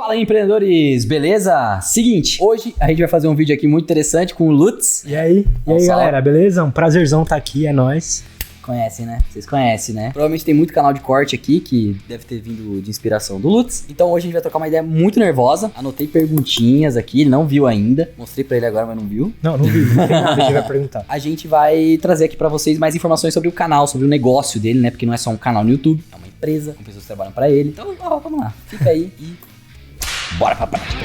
Fala aí, empreendedores, beleza? Seguinte, hoje a gente vai fazer um vídeo aqui muito interessante com o Lutz. E aí galera, beleza? Um prazerzão estar aqui, é nóis. Conhecem, né? Vocês conhecem, né? Provavelmente tem muito canal de corte aqui que deve ter vindo de inspiração do Lutz. Então hoje a gente vai trocar uma ideia muito nervosa. Anotei perguntinhas aqui, ele não viu ainda. Mostrei pra ele agora, mas não viu. Não vi, não tem nada que ele vai perguntar. A gente vai trazer aqui pra vocês mais informações sobre o canal, sobre o negócio dele, né? Porque não é só um canal no YouTube, é uma empresa, com pessoas que trabalham pra ele. Então, vamos lá. Fica aí e bora pra prática.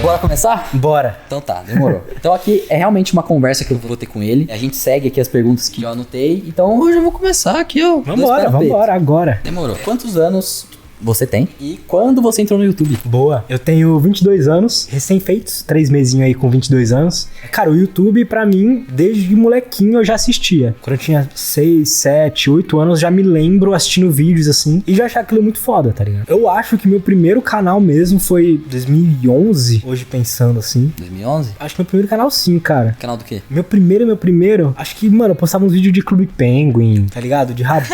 Bora começar? Bora. Então tá, demorou. Então aqui é realmente uma conversa que eu vou ter com ele. A gente segue aqui as perguntas que eu anotei. Então hoje eu vou começar aqui, ó. Vambora, agora. Demorou. Quantos anos você tem? E quando você entrou no YouTube? Boa. Eu tenho 22 anos, recém-feitos, 3 mesinhos aí com 22 anos. Cara, o YouTube pra mim, desde molequinho eu já assistia. Quando eu tinha 6, 7, 8 anos, já me lembro assistindo vídeos assim e já achava aquilo muito foda, tá ligado? Eu acho que meu primeiro canal mesmo foi 2011, hoje pensando assim. 2011? Acho que meu primeiro canal sim, cara. Canal do quê? Meu primeiro, acho que, mano, eu postava uns vídeos de Clube Penguin, tá ligado? De Rabu,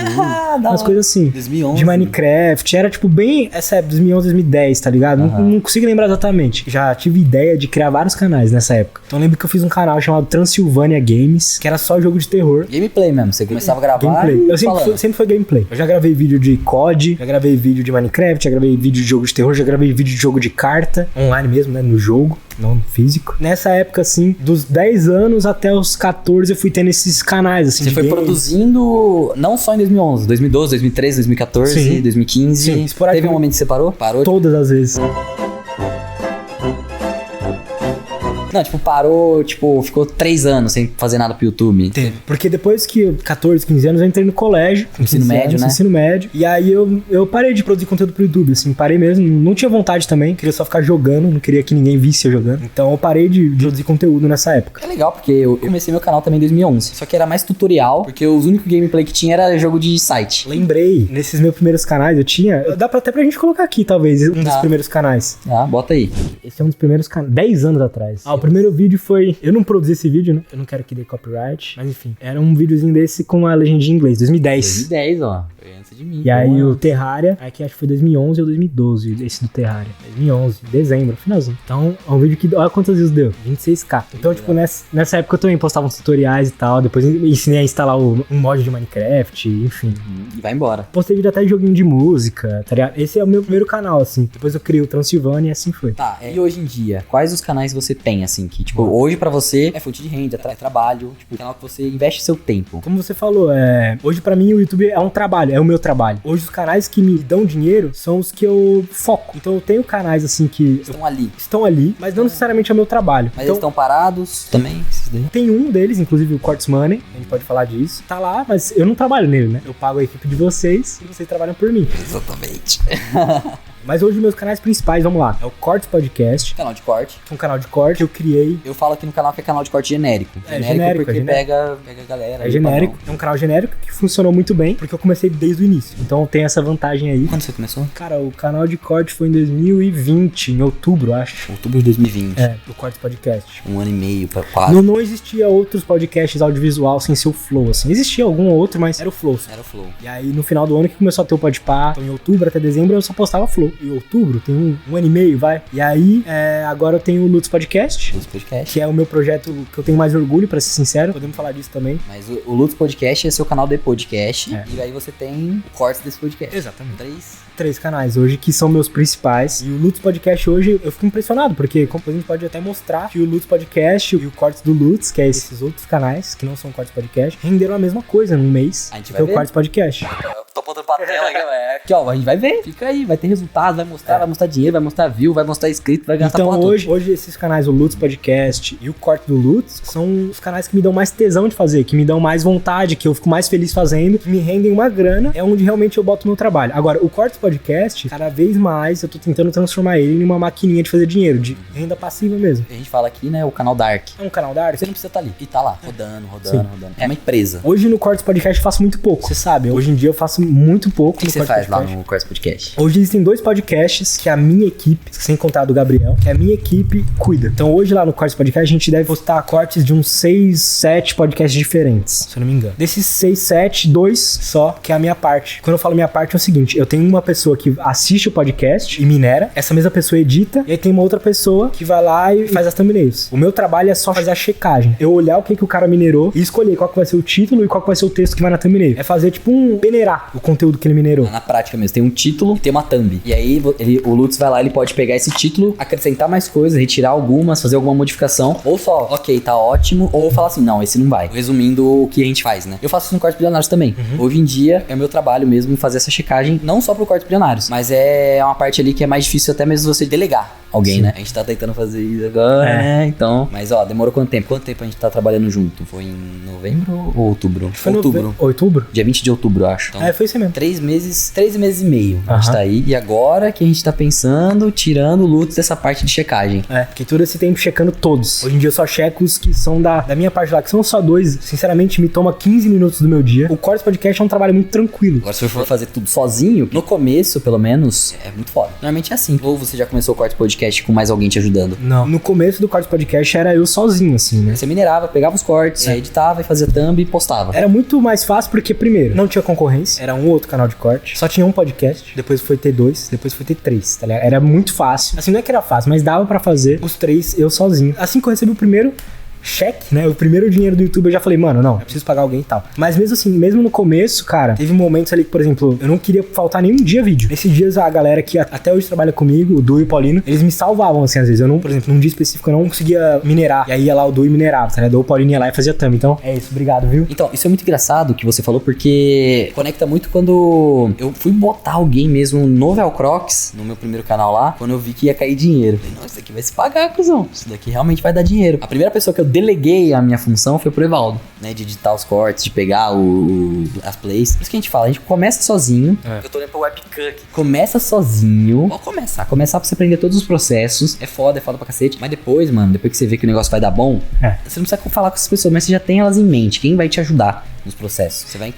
umas coisas assim. 2011. De Minecraft, era tipo bem essa época, 2011, 2010, tá ligado? Não consigo lembrar exatamente. Já tive ideia de criar vários canais nessa época. Então eu lembro que eu fiz um canal chamado Transilvânia Games, que era só jogo de terror. Gameplay mesmo, você começava a gravar gameplay. Eu sempre foi gameplay. Eu já gravei vídeo de COD, já gravei vídeo de Minecraft, já gravei vídeo de jogo de terror, já gravei vídeo de jogo de carta, online mesmo, né, no jogo, não físico. Nessa época, assim, dos 10 anos até os 14, eu fui tendo esses canais, assim, você foi games. Produzindo não só em 2011, 2012, 2013, 2014, sim. 2015. Sim, teve um momento que você parou? Parou? Todas as vezes. Não, tipo, parou, tipo, ficou 3 anos sem fazer nada pro YouTube. Teve. Porque depois que 14, 15 anos eu entrei no colégio. Ensino médio, né? Ensino médio. E aí eu parei de produzir conteúdo pro YouTube, assim, parei mesmo. Não tinha vontade também, queria só ficar jogando, não queria que ninguém visse eu jogando. Então eu parei de produzir conteúdo nessa época. É legal, porque eu comecei meu canal também em 2011. Só que era mais tutorial, porque os únicos gameplay que tinha era jogo de site. Lembrei, nesses meus primeiros canais eu tinha... Dá até pra gente colocar aqui, talvez, um dos primeiros canais. Ah, bota aí. Esse é um dos primeiros canais, 10 anos atrás. O primeiro vídeo foi... Eu não produzi esse vídeo, né? Eu não quero que dê copyright. Mas enfim, era um videozinho desse com a legendinha em inglês, 2010. 2010, ó. Foi antes de mim. E aí o Terraria, aqui acho que foi 2011 ou 2012, esse do Terraria. 2011, dezembro, finalzinho. Então, é um vídeo que... Olha quantas views deu. 26k. Então, tipo, nessa época eu também postava uns tutoriais e tal. Depois ensinei a instalar um mod de Minecraft, enfim. E vai embora. Postei vídeo até de joguinho de música, tá ligado? Esse é o meu primeiro canal, assim. Depois eu criei o Transilvânia e assim foi. Tá, e hoje em dia, quais os canais você tem, assim, que, tipo, hoje pra você é fonte de renda, é trabalho, tipo, canal que você investe seu tempo? Como você falou, hoje pra mim o YouTube é um trabalho, é o meu trabalho. Hoje os canais que me dão dinheiro são os que eu foco. Então eu tenho canais, assim, que... Estão ali, mas não necessariamente é o meu trabalho. Mas então, eles estão parados também, esses daí? Tem um deles, inclusive o Quartz Money, a gente pode falar disso. Tá lá, mas eu não trabalho nele, né? Eu pago a equipe de vocês e vocês trabalham por mim. Exatamente. Mas hoje meus canais principais, vamos lá, é o Cortes Podcast. Canal de corte. Um canal de corte que eu criei. Eu falo aqui no canal que é canal de corte genérico. Genérico porque pega a galera. É genérico. É um canal genérico que funcionou muito bem, porque eu comecei desde o início. Então tem essa vantagem aí. Quando você começou? Cara, o canal de corte foi em 2020, em outubro, acho. Outubro de 2020. O Cortes Podcast. 1 ano e meio, quase. Não existia outros podcasts audiovisual sem ser o Flow, assim. Existia algum outro, mas era o Flow. Era o Flow. E aí no final do ano que começou a ter o Podpah. Então em outubro até dezembro eu só postava Flow. Em outubro tem um ano e meio, vai. E aí, agora eu tenho o Lutz Podcast. Lutz Podcast. Que é o meu projeto que eu tenho mais orgulho, pra ser sincero. Podemos falar disso também. Mas o Lutz Podcast é seu canal de podcast. E aí você tem cortes desse podcast. Exatamente. 3 canais hoje que são meus principais. E o Lutz Podcast hoje eu fico impressionado, porque como a gente pode até mostrar que o Lutz Podcast e o Cortes do Lutz, que é esses outros canais que não são Cortes Podcast, renderam a mesma coisa num mês. A gente vai ver. O Cortes Podcast. Tô apontando pra tela aqui, ó. A gente vai ver. Fica aí, vai ter resultado, vai mostrar dinheiro, vai mostrar view, vai mostrar inscrito, vai gastar então hoje esses canais, o Lutz Podcast e o Corte do Lutz, são os canais que me dão mais tesão de fazer, que me dão mais vontade, que eu fico mais feliz fazendo, que me rendem uma grana, é onde realmente eu boto meu trabalho. Agora, o Cortes Podcast, cada vez mais eu tô tentando transformar ele em uma maquininha de fazer dinheiro, de renda passiva mesmo. A gente fala aqui, né, o canal Dark. É um canal Dark? Você não precisa estar ali. E tá lá, rodando. É uma empresa. Hoje no Cortes Podcast eu faço muito pouco, você sabe. Hoje em dia eu faço muito muito pouco. O que você faz lá no Cortes Podcast? Hoje existem 2 podcasts que a minha equipe, sem contar do Gabriel, que a minha equipe cuida. Então hoje lá no Cortes Podcast a gente deve postar cortes de uns 6, 7 podcasts diferentes, se eu não me engano. Desses 6, 7, 2 só, que é a minha parte. Quando eu falo minha parte é o seguinte, eu tenho uma pessoa que assiste o podcast e minera, essa mesma pessoa edita, e aí tem uma outra pessoa que vai lá e faz as thumbnails. O meu trabalho é só fazer a checagem. Eu olhar o que o cara minerou e escolher qual que vai ser o título e qual que vai ser o texto que vai na thumbnail. É fazer tipo peneirar o conteúdo que ele minerou. Na prática mesmo, tem um título e tem uma thumb. E aí o Lutz vai lá, ele pode pegar esse título, acrescentar mais coisas, retirar algumas, fazer alguma modificação, ou só, ok, tá ótimo, ou falar assim, não, esse não vai. Resumindo o que a gente faz, né? Eu faço isso no Cortes Bilionários também. Hoje em dia, é o meu trabalho mesmo fazer essa checagem, não só pro Cortes Bilionários, mas é uma parte ali que é mais difícil até mesmo você delegar alguém, né? A gente tá tentando fazer isso agora, né? Então, mas ó, demorou quanto tempo? Quanto tempo a gente tá trabalhando junto? Foi em novembro ou outubro? Foi outubro. Outubro? Dia 20 de outubro, eu acho. Então, foi isso mesmo. 3 meses e meio a gente tá aí. E agora que a gente tá pensando, tirando o Lutz dessa parte de checagem. Porque todo esse tempo checando todos. Hoje em dia eu só checo os que são da minha parte lá, que são só 2. Sinceramente, me toma 15 minutos do meu dia. O Cortes Podcast é um trabalho muito tranquilo. Agora, se você for fazer tudo sozinho, no começo, pelo menos, é muito foda. Normalmente é assim. Ou você já começou o Cortes Podcast com mais alguém te ajudando? Não. No começo do Cortes Podcast era eu sozinho, assim, né? Você minerava, pegava os cortes, editava e fazia thumb e postava. Era muito mais fácil porque, primeiro, não tinha concorrência. Era um outro canal de corte. Só tinha um podcast. Depois foi ter 2. Depois foi ter 3, tá ligado? Era muito fácil. Assim, não é que era fácil, mas dava pra fazer os 3 eu sozinho. Assim que eu recebi o primeiro cheque, né? O primeiro dinheiro do YouTube eu já falei, mano, não, eu preciso pagar alguém e tal. Mas mesmo assim, mesmo no começo, cara, teve momentos ali que, por exemplo, eu não queria faltar nenhum dia vídeo. Nesses dias a galera que até hoje trabalha comigo, o Du e o Paulino, eles me salvavam, assim, às vezes. Eu não, por exemplo, num dia específico eu não conseguia minerar. E aí ia lá o Du e minerava, tá ligado? O Paulino ia lá e fazia thumb. Então, é isso, obrigado, viu? Então, isso é muito engraçado que você falou, porque conecta muito quando eu fui botar alguém mesmo no Velcrox, no meu primeiro canal lá, quando eu vi que ia cair dinheiro. Falei, não, isso daqui vai se pagar, cuzão. Isso daqui realmente vai dar dinheiro. A primeira pessoa que eu deleguei a minha função foi pro Evaldo, né? De editar os cortes, de pegar as plays. Por isso que a gente fala, a gente começa sozinho. Eu tô olhando pro webcam aqui. Começa sozinho. Pode começar. Começar pra você aprender todos os processos. É foda pra cacete. Mas depois, mano, depois que você vê que o negócio vai dar bom, você não precisa falar com essas pessoas, mas você já tem elas em mente. Quem vai te ajudar nos processos? Você vai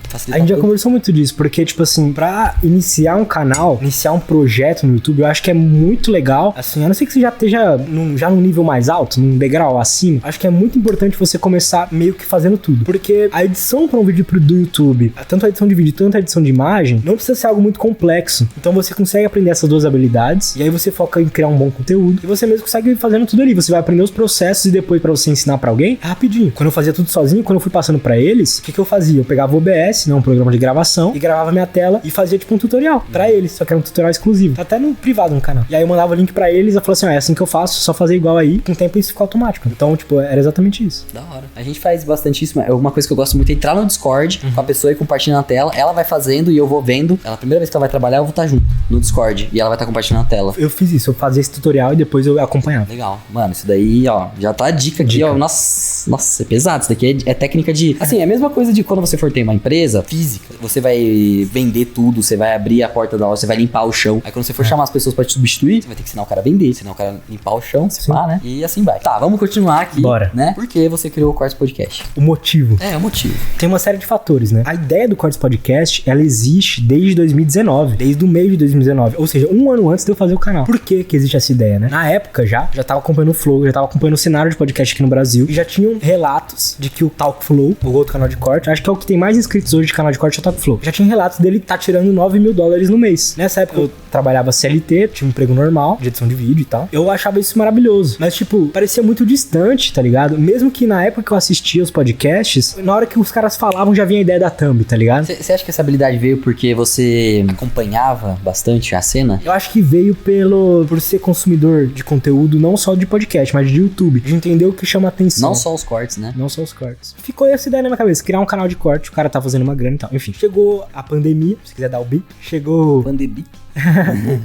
facilitar. A gente já conversou muito disso, porque, tipo assim, pra iniciar um canal, iniciar um projeto no YouTube, eu acho que é muito legal, assim, a não ser que você já esteja já num nível mais alto, num degrau acima, acho que é muito importante você começar meio que fazendo tudo, porque a edição pra um vídeo do YouTube, tanto a edição de vídeo, tanto a edição de imagem, não precisa ser algo muito complexo, então você consegue aprender essas 2 habilidades, e aí você foca em criar um bom conteúdo, e você mesmo consegue ir fazendo tudo ali, você vai aprender os processos, e depois pra você ensinar pra alguém, é rapidinho. Quando eu fazia tudo sozinho, quando eu fui passando pra eles, o que eu fazia? Eu pegava o OBS, né, um programa de gravação, e gravava minha tela e fazia tipo um tutorial pra eles, só que era um tutorial exclusivo. Tá até no privado no canal. E aí eu mandava o link pra eles e eu falava assim, é assim que eu faço, só fazer igual aí, com o tempo isso fica automático. Então, tipo, era exatamente isso. Da hora. A gente faz bastante isso, é uma coisa que eu gosto muito, é entrar no Discord com a pessoa e compartilhando a tela, ela vai fazendo e eu vou vendo. Ela, a primeira vez que ela vai trabalhar, eu vou estar junto no Discord e ela vai estar compartilhando a tela. Eu fiz isso, eu fazia esse tutorial e depois eu acompanhava. Legal. Mano, isso daí, ó, já tá a dica aqui, ó. Nossa, é pesado. Isso daqui é técnica de... Assim, é a mesma coisa de quando você for ter uma empresa física, você vai vender tudo, você vai abrir a porta da loja, você vai limpar o chão. Aí quando você for chamar as pessoas pra te substituir, você vai ter que ensinar o cara a vender, ensinar o cara a limpar o chão, se pá, né? E assim vai. Tá, vamos continuar aqui. Bora. Né? Por que você criou o Cortes Podcast? O motivo. O motivo. Tem uma série de fatores, né? A ideia do Cortes Podcast, ela existe desde 2019, desde o meio de 2019, ou seja, um ano antes de eu fazer o canal. Por que existe essa ideia, né? Na época já tava acompanhando o Flow, já tava acompanhando o cenário de podcast aqui no Brasil, e já tinham relatos de que o Talk Flow, o outro canal de corte, acho que é o que tem mais inscritos hoje de canal de corte, é o Talk Flow. Já tinha relatos dele tá tirando $9 mil no mês. Nessa época eu trabalhava CLT, tinha um emprego normal, de edição de vídeo e tal. Eu achava isso maravilhoso. Mas, tipo, parecia muito distante, tá ligado? Mesmo que na época que eu assistia os podcasts, na hora que os caras falavam, já vinha a ideia da thumb, tá ligado? Você acha que essa habilidade veio porque você acompanhava bastante a cena? Eu acho que veio por ser consumidor de conteúdo, não só de podcast, mas de YouTube. De entender o que chama atenção. Não só os cortes, né? Não só os cortes. Ficou essa ideia na minha cabeça, criar um canal de corte, o cara tá fazendo uma grana e tal. Enfim, chegou a pandemia, se quiser dar o bip. Chegou... Pandemia.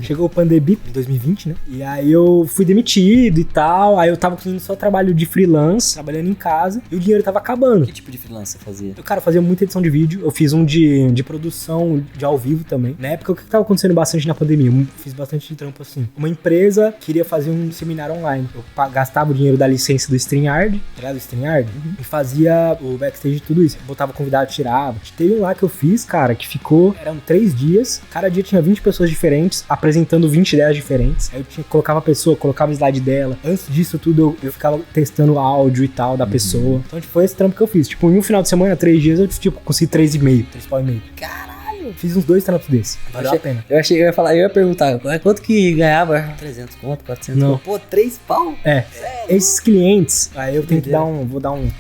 Chegou o pandemia em 2020, né? E aí eu fui demitido e tal. Aí eu tava conseguindo só trabalho de freelance, trabalhando em casa. E o dinheiro tava acabando. Que tipo de freelance você fazia? Eu fazia muita edição de vídeo. Eu fiz um de produção de ao vivo também. Na época, o que tava acontecendo bastante na pandemia? Eu fiz bastante trampo assim. Uma empresa queria fazer um seminário online. Eu gastava o dinheiro da licença do StreamYard, tá ligado? StreamYard. E fazia o backstage de tudo isso. Eu botava convidado, tirava. Teve um lá que eu fiz, cara, que ficou... Eram 3 dias. Cada dia tinha 20 pessoas diferentes, apresentando 20 ideias diferentes. Aí eu colocava a pessoa, colocava o slide dela. Antes disso tudo, eu ficava testando o áudio e tal da pessoa. Então, tipo, foi esse trampo que eu fiz. Tipo, em um final de semana, 3 dias, eu, tipo, consegui 3,5. 3,5. Caralho! Fiz uns 2 trampos desses. Valeu a pena. Eu ia perguntar, quanto que ganhava? 300 conto, 400 Não. conto? Pô, 3 pau? Esses clientes, aí eu tenho que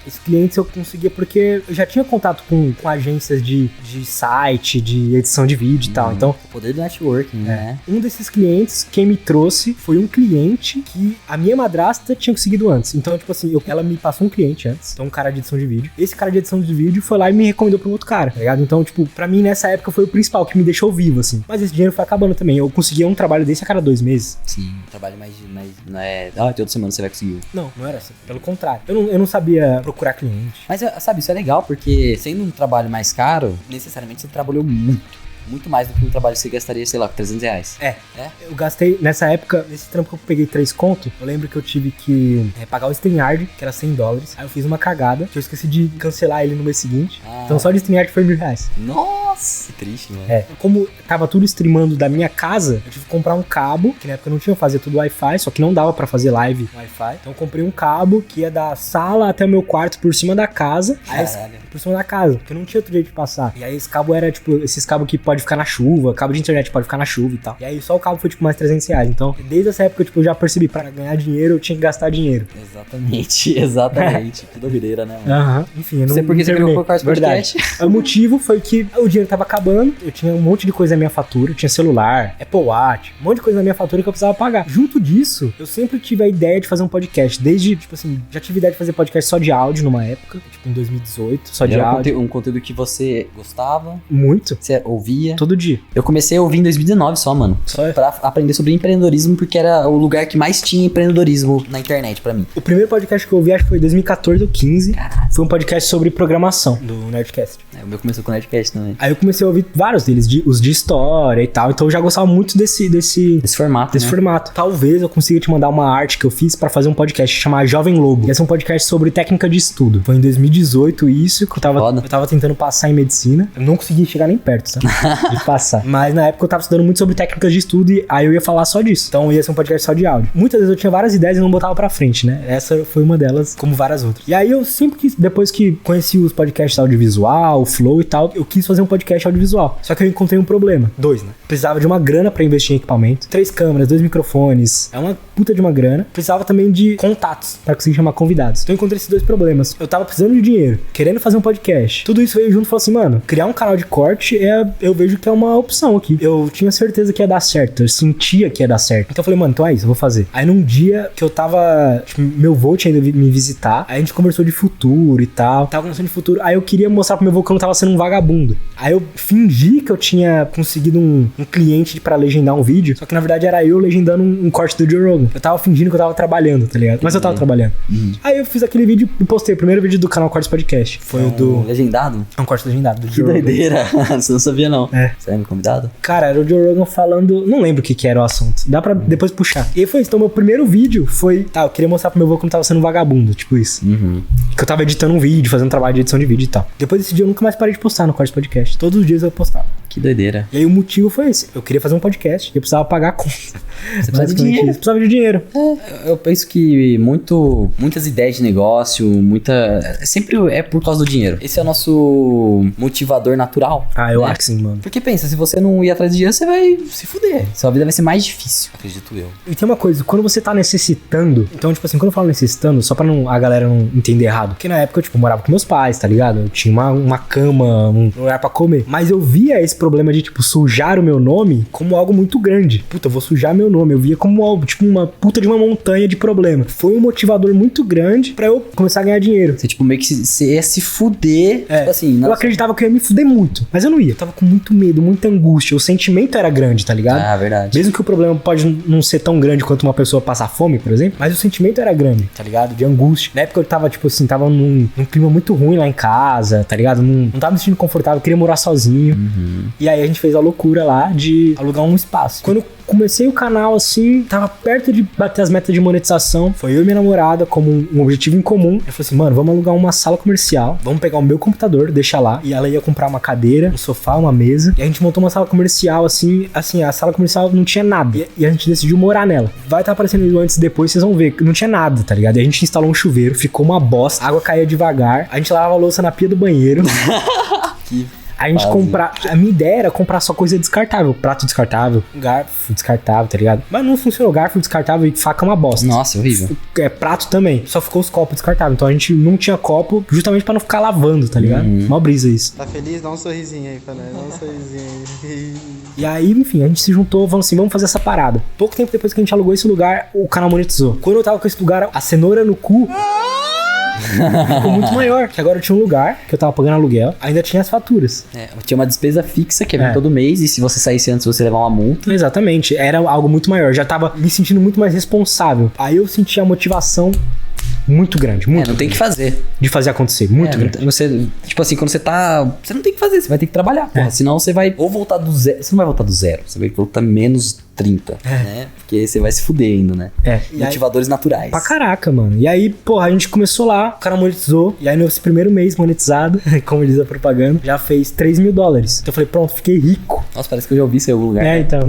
esses clientes eu conseguia porque eu já tinha contato com agências de site, de edição de vídeo e tal, então... O poder do networking, né? Um desses clientes, quem me trouxe foi um cliente que a minha madrasta tinha conseguido antes. Então, tipo assim, ela me passou um cliente antes, então um cara de edição de vídeo. Esse cara de edição de vídeo foi lá e me recomendou pra um outro cara, tá ligado? Então, tipo, pra mim nessa época foi o principal, que me deixou vivo, assim. Mas esse dinheiro foi acabando também. Eu conseguia um trabalho desse a cada 2 meses. Sim, trabalho mais não é... toda semana você vai conseguir. Não era assim. Pelo contrário. Eu não sabia procurar cliente. Mas, sabe, isso é legal, porque sendo um trabalho mais caro, necessariamente você trabalhou muito mais do que um trabalho que você gastaria, sei lá, R$300. Eu gastei, nessa época, nesse trampo que eu peguei 3 conto, eu lembro que eu tive que pagar o StreamYard, que era $100. Aí eu fiz uma cagada, que eu esqueci de cancelar ele no mês seguinte. Então só de StreamYard foi R$1.000. Nossa, que triste, mano. Como tava tudo streamando da minha casa, eu tive que comprar um cabo, que na época eu não tinha, eu fazia tudo Wi-Fi, só que não dava pra fazer live Wi-Fi. Então eu comprei um cabo que ia da sala até o meu quarto por cima da casa. Por cima da casa, porque não tinha outro jeito de passar. E aí esse cabo era, tipo, esses cabos que pode ficar na chuva, cabo de internet pode ficar na chuva e tal. E aí só o cabo foi, tipo, mais R$300. Então, desde essa época, tipo, eu já percebi, pra ganhar dinheiro, eu tinha que gastar dinheiro. Exatamente. Que doideira, né, mano? Enfim, eu não sei por que você criou o Quartzo Podcast. O motivo foi que o dinheiro tava acabando, eu tinha um monte de coisa na minha fatura, eu tinha celular, Apple Watch, um monte de coisa na minha fatura que eu precisava pagar. Junto disso, eu sempre tive a ideia de fazer um podcast. Desde, tipo assim, já tive ideia de fazer podcast só de áudio numa época, tipo, em 2018, só de áudio. Um conteúdo que você gostava? Muito. Você ouvia? Todo dia. Eu comecei a ouvir em 2019 só, mano. Pra aprender sobre empreendedorismo, porque era o lugar que mais tinha empreendedorismo na internet pra mim. O primeiro podcast que eu ouvi, acho que foi em 2014 ou 15. Caralho. Foi um podcast sobre programação, do Nerdcast. O meu começou com o Nerdcast também. Aí eu comecei a ouvir vários deles, os de história e tal. Então eu já gostava muito desse formato, formato. Talvez eu consiga te mandar uma arte que eu fiz pra fazer um podcast chamado Jovem Lobo. Esse é um podcast sobre técnica de estudo. Foi em 2018 isso, que eu tava tentando passar em medicina. Eu não consegui chegar nem perto, tá? De passar. Mas na época eu tava estudando muito sobre técnicas de estudo e aí eu ia falar só disso. Então ia ser um podcast só de áudio. Muitas vezes eu tinha várias ideias e não botava pra frente, né? Essa foi uma delas, como várias outras. E aí eu sempre quis, depois que conheci os podcasts audiovisual, o Flow e tal, eu quis fazer um podcast audiovisual. Só que eu encontrei um problema. 2, né? Precisava de uma grana pra investir em equipamento. 3 câmeras, 2 microfones. É uma puta de uma grana. Precisava também de contatos pra conseguir chamar convidados. Então eu encontrei esses 2 problemas. Eu tava precisando de dinheiro, querendo fazer um podcast. Tudo isso veio junto e falou assim, mano, criar um canal de corte eu vejo que é uma opção aqui. Eu tinha certeza que ia dar certo. Eu sentia que ia dar certo. Então eu falei, mano, então é isso, eu vou fazer. Aí num dia que eu tava, tipo, meu avô tinha ido me visitar, aí a gente conversou de futuro e tal. Tava conversando de futuro, aí eu queria mostrar pro meu avô que eu não tava sendo um vagabundo. Aí eu fingi que eu tinha conseguido um cliente pra legendar um vídeo, só que na verdade era eu legendando um corte do Joe Rogan. Eu tava fingindo que eu tava trabalhando, tá ligado? Mas eu tava trabalhando. Aí eu fiz aquele vídeo e postei o primeiro vídeo do canal Quartzo Podcast. Foi o do... Legendado? É um corte legendado do Que Joe Rogan. doideira. Você não sabia, não. Você era me convidado? Cara, era o Joe Rogan falando... Não lembro o que era o assunto. Dá pra depois puxar. E aí foi isso. Então, meu primeiro vídeo foi... Tá, eu queria mostrar pro meu avô que eu não tava sendo um vagabundo. Tipo isso. Que eu tava editando um vídeo, fazendo trabalho de edição de vídeo e tal. Depois desse dia, eu nunca mais parei de postar no Quartzo Podcast. Todos os dias eu postava. Que doideira. E aí o motivo foi esse. Eu queria fazer um podcast e eu precisava pagar a conta. Você precisava de dinheiro. Precisava de dinheiro. Eu penso que muitas ideias de negócio, sempre é por causa do dinheiro. Esse é o nosso motivador natural. Eu acho que sim, mano. Porque pensa, se você não ir atrás de dinheiro, você vai se fuder. Sua vida vai ser mais difícil, acredito eu. E tem uma coisa, quando você tá necessitando... Então, tipo assim, quando eu falo necessitando, só pra a galera não entender errado. Porque na época eu, tipo, morava com meus pais, tá ligado? Eu tinha uma cama, um lugar pra comer. comer. Mas eu via esse problema de, tipo, sujar o meu nome como algo muito grande. Puta, eu vou sujar meu nome. Eu via como algo, tipo, uma puta de uma montanha de problema. Foi um motivador muito grande pra eu começar a ganhar dinheiro. Você, tipo, meio que você ia se fuder, tipo assim... Eu acreditava que eu ia me fuder muito, mas eu não ia. Eu tava com muito medo, muita angústia. O sentimento era grande, tá ligado? Ah, verdade. Mesmo que o problema pode não ser tão grande quanto uma pessoa passar fome, por exemplo, mas o sentimento era grande, tá ligado? De angústia. Na época eu tava, tipo assim, tava num clima muito ruim lá em casa, tá ligado? Não tava me sentindo confortável, queria morar sozinho. E aí a gente fez a loucura lá de alugar um espaço. Quando eu comecei o canal assim, tava perto de bater as metas de monetização. Foi eu e minha namorada como um objetivo em comum. Eu falei assim, mano, vamos alugar uma sala comercial, vamos pegar o meu computador, deixar lá. E ela ia comprar uma cadeira, um sofá, uma mesa. E a gente montou uma sala comercial assim, a sala comercial não tinha nada. E a gente decidiu morar nela. Vai estar aparecendo antes e depois, vocês vão ver. Não tinha nada, tá ligado? E a gente instalou um chuveiro, ficou uma bosta, a água caía devagar. A gente lavava a louça na pia do banheiro. A gente comprar. A minha ideia era comprar só coisa descartável. Prato descartável, garfo descartável, tá ligado? Mas não funcionou. Garfo descartável e faca é uma bosta. Nossa, horrível. Prato também. Só ficou os copos descartáveis. Então a gente não tinha copo justamente pra não ficar lavando, tá ligado? Mó brisa isso. Tá feliz? Dá um sorrisinho aí, Pané. Dá um sorrisinho aí. E aí, enfim, a gente se juntou, falando assim, vamos fazer essa parada. Pouco tempo depois que a gente alugou esse lugar, o canal monetizou. Quando eu tava com esse lugar, a cenoura no cu... ficou muito maior, que agora eu tinha um lugar que eu tava pagando aluguel, ainda tinha as faturas. Tinha uma despesa fixa que ia vir todo mês, e se você saísse antes, você levar uma multa. Exatamente, era algo muito maior, já tava me sentindo muito mais responsável. Aí eu senti a motivação muito grande, muito não tem que fazer. de fazer acontecer, muito grande. Você, tipo assim, quando você tá... Você não tem que fazer, você vai ter que trabalhar, porra. Senão você vai ou voltar do zero... Você não vai voltar do zero, você vai voltar menos 30, né? Porque você vai se fuder ainda, né? Motivadores naturais. Pra caraca, mano. E aí, porra, a gente começou lá, o cara monetizou, e aí no primeiro mês monetizado, como diz a propaganda, já fez $3 mil. Então eu falei, pronto, fiquei rico. Nossa, parece que eu já ouvi isso em algum lugar. Então.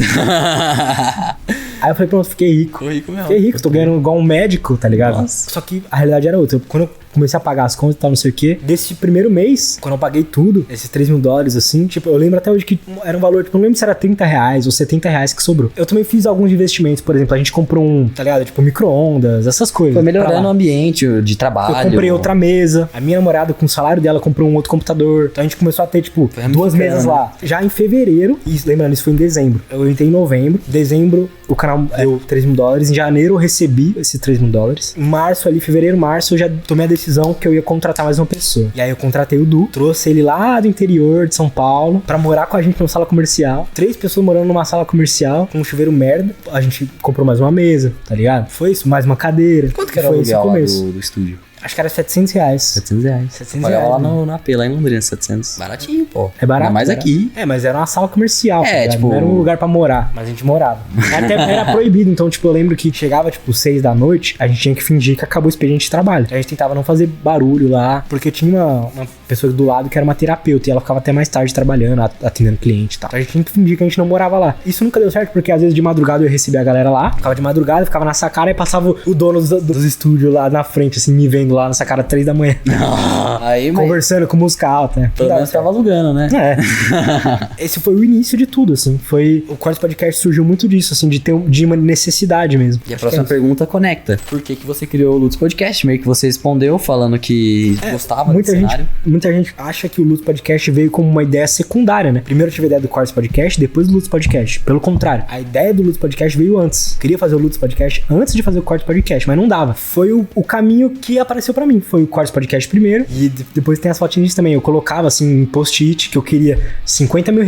Aí eu falei, pronto, fiquei rico. Ficou rico mesmo. Fiquei rico, tô ganhando igual um médico, tá ligado? Nossa. Só que a realidade era outra. Quando eu comecei a pagar as contas e tal, não sei o quê, desse primeiro mês, quando eu paguei tudo, esses $3 mil, assim, tipo, eu lembro até hoje que era um valor, tipo, não lembro se era R$30 ou R$70 que sobrou. Eu também fiz alguns investimentos, por exemplo, a gente comprou tá ligado? Tipo, micro-ondas, essas coisas. Foi melhorando o ambiente de trabalho. Eu comprei outra mesa, a minha namorada, com o salário dela, comprou um outro computador. Então a gente começou a ter, tipo, duas mesas lá. Já em fevereiro, e lembrando, isso foi em dezembro. Eu entrei em novembro, dezembro, o canal deu $3 mil. Em janeiro eu recebi esses $3 mil. Em março, ali, fevereiro, março, eu já tomei a decisão que eu ia contratar mais uma pessoa. E aí eu contratei o Du, trouxe ele lá do interior de São Paulo pra morar com a gente numa sala comercial. 3 pessoas morando numa sala comercial, com um chuveiro merda. A gente comprou mais uma mesa, tá ligado? Foi isso, mais uma cadeira. Quanto que era o aluguel lá do estúdio? Acho que era R$700. R$700. Pagava lá na AP, lá em Londrina, 700. Baratinho, pô. É barato. Ainda mais aqui. Mas era uma sala comercial. Tipo... Não era um lugar pra morar, mas a gente morava. Até era proibido, então, tipo, eu lembro que chegava, tipo, 6 da noite, a gente tinha que fingir que acabou o expediente de trabalho. A gente tentava não fazer barulho lá, porque tinha uma pessoa do lado que era uma terapeuta, e ela ficava até mais tarde trabalhando, atendendo cliente e tal. Então a gente tinha que fingir que a gente não morava lá. Isso nunca deu certo, porque às vezes de madrugada eu ia receber a galera lá, ficava de madrugada, ficava na sacada e passava o dono dos estúdios lá na frente, assim, me vendo lá na sacada 3 da manhã. Aí, conversando com música alta, né? Pelo menos tava alugando, né? Esse foi o início de tudo, assim. O Quartzo Podcast surgiu muito disso, assim, de uma necessidade mesmo. E a próxima pergunta conecta. Por que você criou o Lutz Podcast? Meio que você respondeu falando que gostava desse cenário. Muita gente acha que o Lutz Podcast veio como uma ideia secundária, né? Primeiro eu tive a ideia do Quartzo Podcast, depois do Lutz Podcast. Pelo contrário, a ideia do Lutz Podcast veio antes. Queria fazer o Lutz Podcast antes de fazer o Quartzo Podcast, mas não dava. Foi o caminho que apareceu pra mim. Foi o Quartzo Podcast primeiro, e depois tem as fotinhas disso também. Eu colocava, assim, em post-it, que eu queria R$50 mil.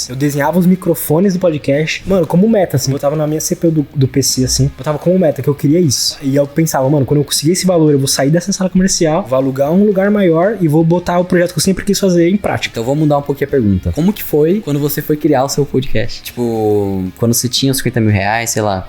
Eu desenhava os microfones do podcast. Mano, como meta, assim. Eu botava na minha CPU do PC, assim. Botava como meta que eu queria isso. E eu pensava, mano, quando eu conseguir esse valor, eu vou sair dessa sala comercial, vou alugar um lugar maior e vou botar o projeto que eu sempre quis fazer em prática. Então vamos mudar um pouquinho a pergunta. Como que foi quando você foi criar o seu podcast? Tipo, quando você tinha os R$50 mil, sei lá,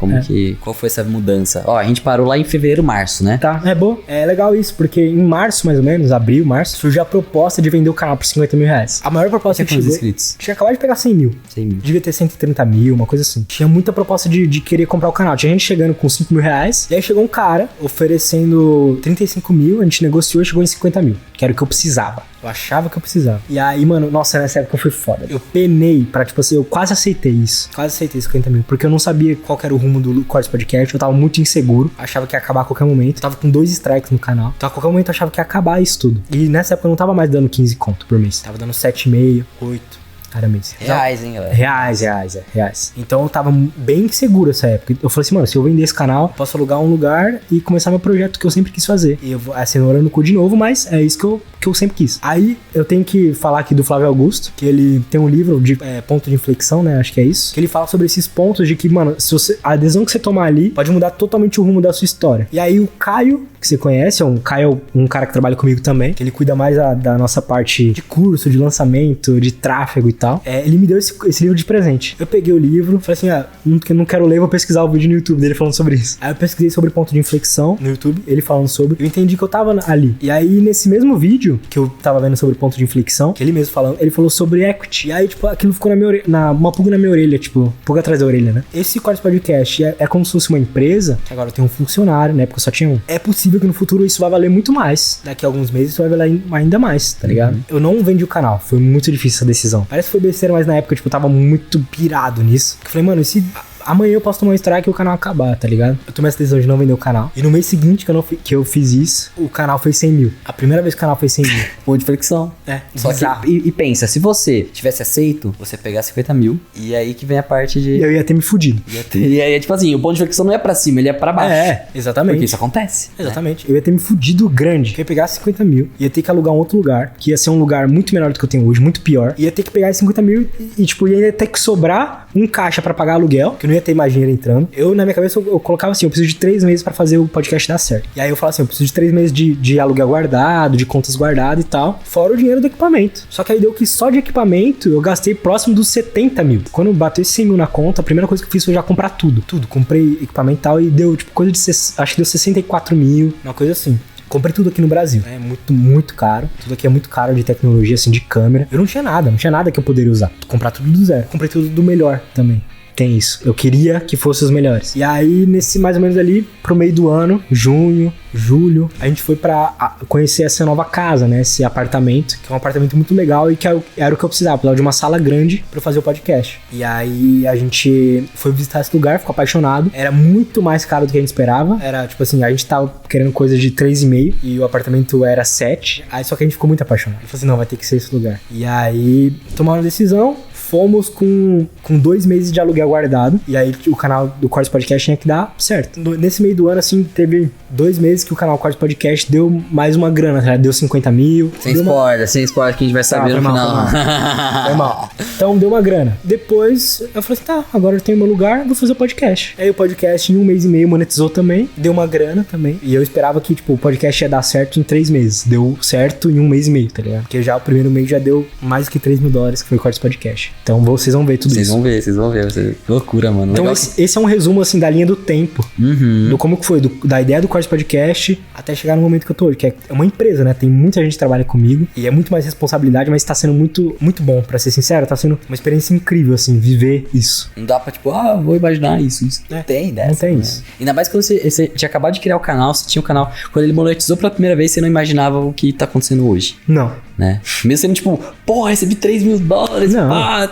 qual foi essa mudança? Ó, a gente parou lá em fevereiro, março, né? Tá, é bom. É legal isso, porque em março, mais ou menos, abril, março, surgiu a proposta de vender o canal por R$50 mil. A maior proposta que chegou... inscritos? Tinha acabado de pegar 100 mil. Devia ter 130 mil, uma coisa assim. Tinha muita proposta de querer comprar o canal. Tinha gente chegando com R$5 mil. E aí chegou um cara oferecendo 35 mil, a gente negociou e chegou em 50 mil. Que era o que eu precisava. Eu achava que eu precisava. E aí, mano, nossa, nessa época foi foda. Eu penei pra, tipo assim, eu quase aceitei isso. Quase aceitei 50 mil. Porque eu não sabia qual que era o rumo do Cortes Podcast. Eu tava muito inseguro. Achava que ia acabar a qualquer momento. Eu tava com 2 strikes no canal. Então a qualquer momento eu achava que ia acabar isso tudo. E nessa época eu não tava mais dando 15 conto por mês. Tava dando 7,5, 8. Cada mês. Reais, hein, galera? Reais. Então eu tava bem seguro essa época. Eu falei assim, mano, se eu vender esse canal, eu posso alugar um lugar e começar meu projeto que eu sempre quis fazer. E eu vou a cenoura no cu de novo, mas é isso que eu sempre quis. Aí eu tenho que falar aqui do Flávio Augusto, que ele tem um livro de ponto de inflexão, né? Acho que é isso. Que ele fala sobre esses pontos de que, mano, se você, a adesão que você tomar ali pode mudar totalmente o rumo da sua história. E aí o Caio, que você conhece, o Caio é um cara que trabalha comigo também, que ele cuida mais da nossa parte de curso, de lançamento, de tráfego e tal. Ele me deu esse livro de presente. Eu peguei o livro, falei assim, não quero ler, vou pesquisar o vídeo no YouTube dele falando sobre isso. Aí eu pesquisei sobre ponto de inflexão no YouTube, ele falando sobre, eu entendi que eu tava ali. E aí nesse mesmo vídeo que eu tava vendo sobre ponto de inflexão, que ele mesmo falando, ele falou sobre equity. E aí, tipo, aquilo ficou na minha orelha, uma pulga na minha orelha, tipo, pulga atrás da orelha, né? Esse Cortes Podcast é como se fosse uma empresa, que agora eu tenho um funcionário, né? Porque eu só tinha um. É possível que no futuro isso vai valer muito mais. Daqui a alguns meses isso vai valer ainda mais, tá ligado? Eu não vendi o canal, foi muito difícil essa decisão. Parece que foi besteira, mas na época, tipo, eu tava muito pirado nisso. Eu falei, mano, e se amanhã eu posso tomar um strike e o canal acabar, tá ligado? Eu tomei essa decisão de não vender o canal. E no mês seguinte que eu fiz isso, o canal foi 100 mil. A primeira vez que o canal foi 100 mil. Ponto de flexão. Só bizarro. que, e pensa, se você tivesse aceito, você pegar 50 mil, e aí que vem a parte de... Eu ia ter me fudido. E aí, tipo assim, o ponto de flexão não é pra cima, ele é pra baixo. Exatamente. Porque isso acontece. Exatamente. Eu ia ter me fudido grande. Eu ia pegar 50 mil, ia ter que alugar um outro lugar, que ia ser um lugar muito menor do que eu tenho hoje, muito pior. Ia ter que pegar esses 50 mil e tipo, ia ter que sobrar um caixa pra pagar aluguel, que eu não ia ter mais dinheiro entrando. Eu, na minha cabeça, eu colocava assim, eu preciso de 3 meses pra fazer o podcast dar certo. E aí eu falava assim, eu preciso de 3 meses de aluguel guardado, de contas guardadas e tal, fora o dinheiro do equipamento. Só que aí deu que só de equipamento eu gastei próximo dos 70 mil. Quando bateu esses 100 mil na conta, a primeira coisa que eu fiz foi já comprar tudo. Comprei equipamento e tal e deu tipo coisa de, acho que deu 64 mil, uma coisa assim. Comprei tudo aqui no Brasil. É muito caro. Tudo aqui é muito caro de tecnologia, assim, de câmera. Eu não tinha nada que eu poderia usar. Comprar tudo do zero. Comprei tudo do melhor também. Tem isso. Eu queria que fossem os melhores. E aí, nesse mais ou menos ali, pro meio do ano, junho, julho, a gente foi pra conhecer essa nova casa, né? Esse apartamento, que é um apartamento muito legal e que era o que eu precisava. Eu precisava de uma sala grande pra eu fazer o podcast. E aí, a gente foi visitar esse lugar, ficou apaixonado. Era muito mais caro do que a gente esperava. Era, tipo assim, a gente tava querendo coisa de 3,5 e o apartamento era 7. Aí, só que a gente ficou muito apaixonado. Eu falei assim, não, vai ter que ser esse lugar. E aí, tomaram uma decisão. Fomos com 2 meses de aluguel guardado. E aí o canal do Cortes Podcast tinha que dar certo. Nesse meio do ano, assim, teve 2 meses que o canal Cortes Podcast deu mais uma grana, tá? Deu 50 mil. Sem spoiler que a gente vai saber no final. Foi mal. Então deu uma grana. Depois eu falei assim, tá, agora eu tenho meu lugar, vou fazer o podcast. Aí o podcast em 1 mês e meio monetizou também. Deu uma grana também. E eu esperava que, tipo, o podcast ia dar certo em 3 meses. Deu certo em 1 mês e meio, tá ligado? Porque já o primeiro mês já deu mais do que $3 mil, que foi o Cortes Podcast. Então vocês vão ver tudo isso. Vocês vão ver. Que loucura, mano. Então esse é um resumo, assim, da linha do tempo. Do como que foi, da ideia do Cortes Podcast até chegar no momento que eu tô hoje. Que é uma empresa, né? Tem muita gente que trabalha comigo. E é muito mais responsabilidade, mas tá sendo muito, muito bom. Pra ser sincero, tá sendo uma experiência incrível, assim, viver isso. Não dá pra, tipo, vou imaginar isso. Não tem dessa. Não tem né? isso. Ainda mais quando você tinha acabado de criar o canal, você tinha o canal. Quando ele monetizou pela primeira vez, você não imaginava o que tá acontecendo hoje. Não. Né? Mesmo sendo tipo, recebi $3 mil,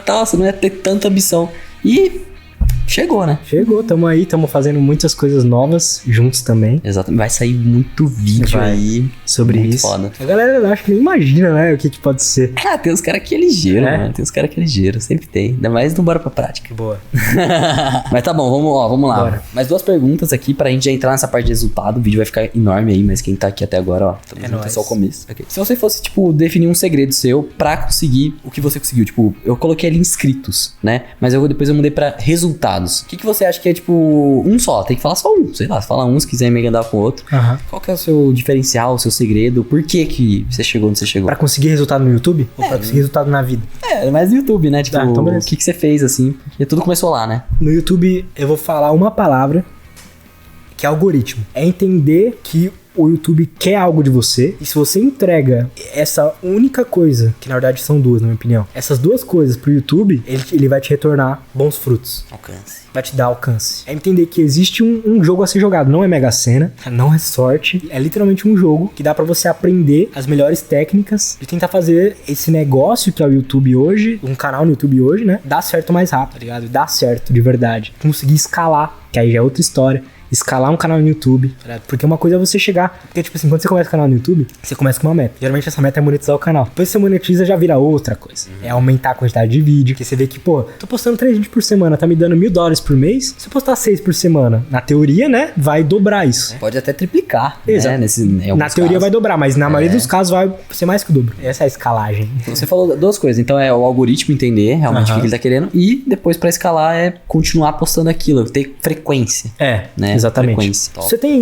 tal, você não ia ter tanta ambição. E chegou, né? Chegou, tamo aí, tamo fazendo muitas coisas novas juntos também. Exatamente, vai sair muito vídeo aí sobre muito isso. Foda. A galera, eu acho que nem imagina, né, o que pode ser. Tem uns caras que é ligeiro, mano. Tem uns caras que é ligeiro, sempre tem. Ainda mais no Bora Pra Prática. Boa. Mas tá bom, vamos lá. Bora. Mais 2 perguntas aqui pra gente já entrar nessa parte de resultado. O vídeo vai ficar enorme aí, mas quem tá aqui até agora, é só o começo. Okay. Se você fosse, tipo, definir um segredo seu pra conseguir o que você conseguiu, tipo, eu coloquei ali inscritos, né? Mas depois eu mudei pra resultados. O que você acha que é, tipo, um só? Tem que falar só um, sei lá, fala um se quiser emendar com o outro. Qual que é o seu diferencial, o seu segredo? Por que você chegou onde você chegou? Pra conseguir resultado no YouTube? Ou pra conseguir resultado na vida? Mais no YouTube, né? Tipo, então o que você fez, assim? Porque tudo começou lá, né? No YouTube, eu vou falar uma palavra que é algoritmo. É entender que o YouTube quer algo de você, e se você entrega essa única coisa, que na verdade são duas, na minha opinião, essas duas coisas pro YouTube, ele vai te retornar bons frutos. Alcance. Vai te dar alcance. É entender que existe um jogo a ser jogado. Não é Mega Sena, não é sorte. É literalmente um jogo que dá pra você aprender as melhores técnicas e tentar fazer esse negócio que é o YouTube hoje, um canal no YouTube hoje, né? Dar certo mais rápido, tá ligado? Dar certo de verdade. Conseguir escalar, que aí já é outra história. Escalar um canal no YouTube, porque uma coisa é você chegar, porque tipo assim, quando você começa um canal no YouTube, você começa com uma meta, geralmente essa meta é monetizar o canal, depois você monetiza já vira outra coisa, é aumentar a quantidade de vídeo, que você vê que, pô, tô postando 3 vídeos por semana, tá me dando $1.000 por mês, se eu postar 6 por semana, na teoria, né, vai dobrar isso. Pode até triplicar, exato, né, na teoria vai dobrar, mas na maioria dos casos vai ser mais que o dobro, essa é a escalagem. Você falou duas coisas, então é o algoritmo entender realmente o que ele tá querendo, e depois pra escalar é continuar postando aquilo, ter frequência. Né? Exatamente. Frequência.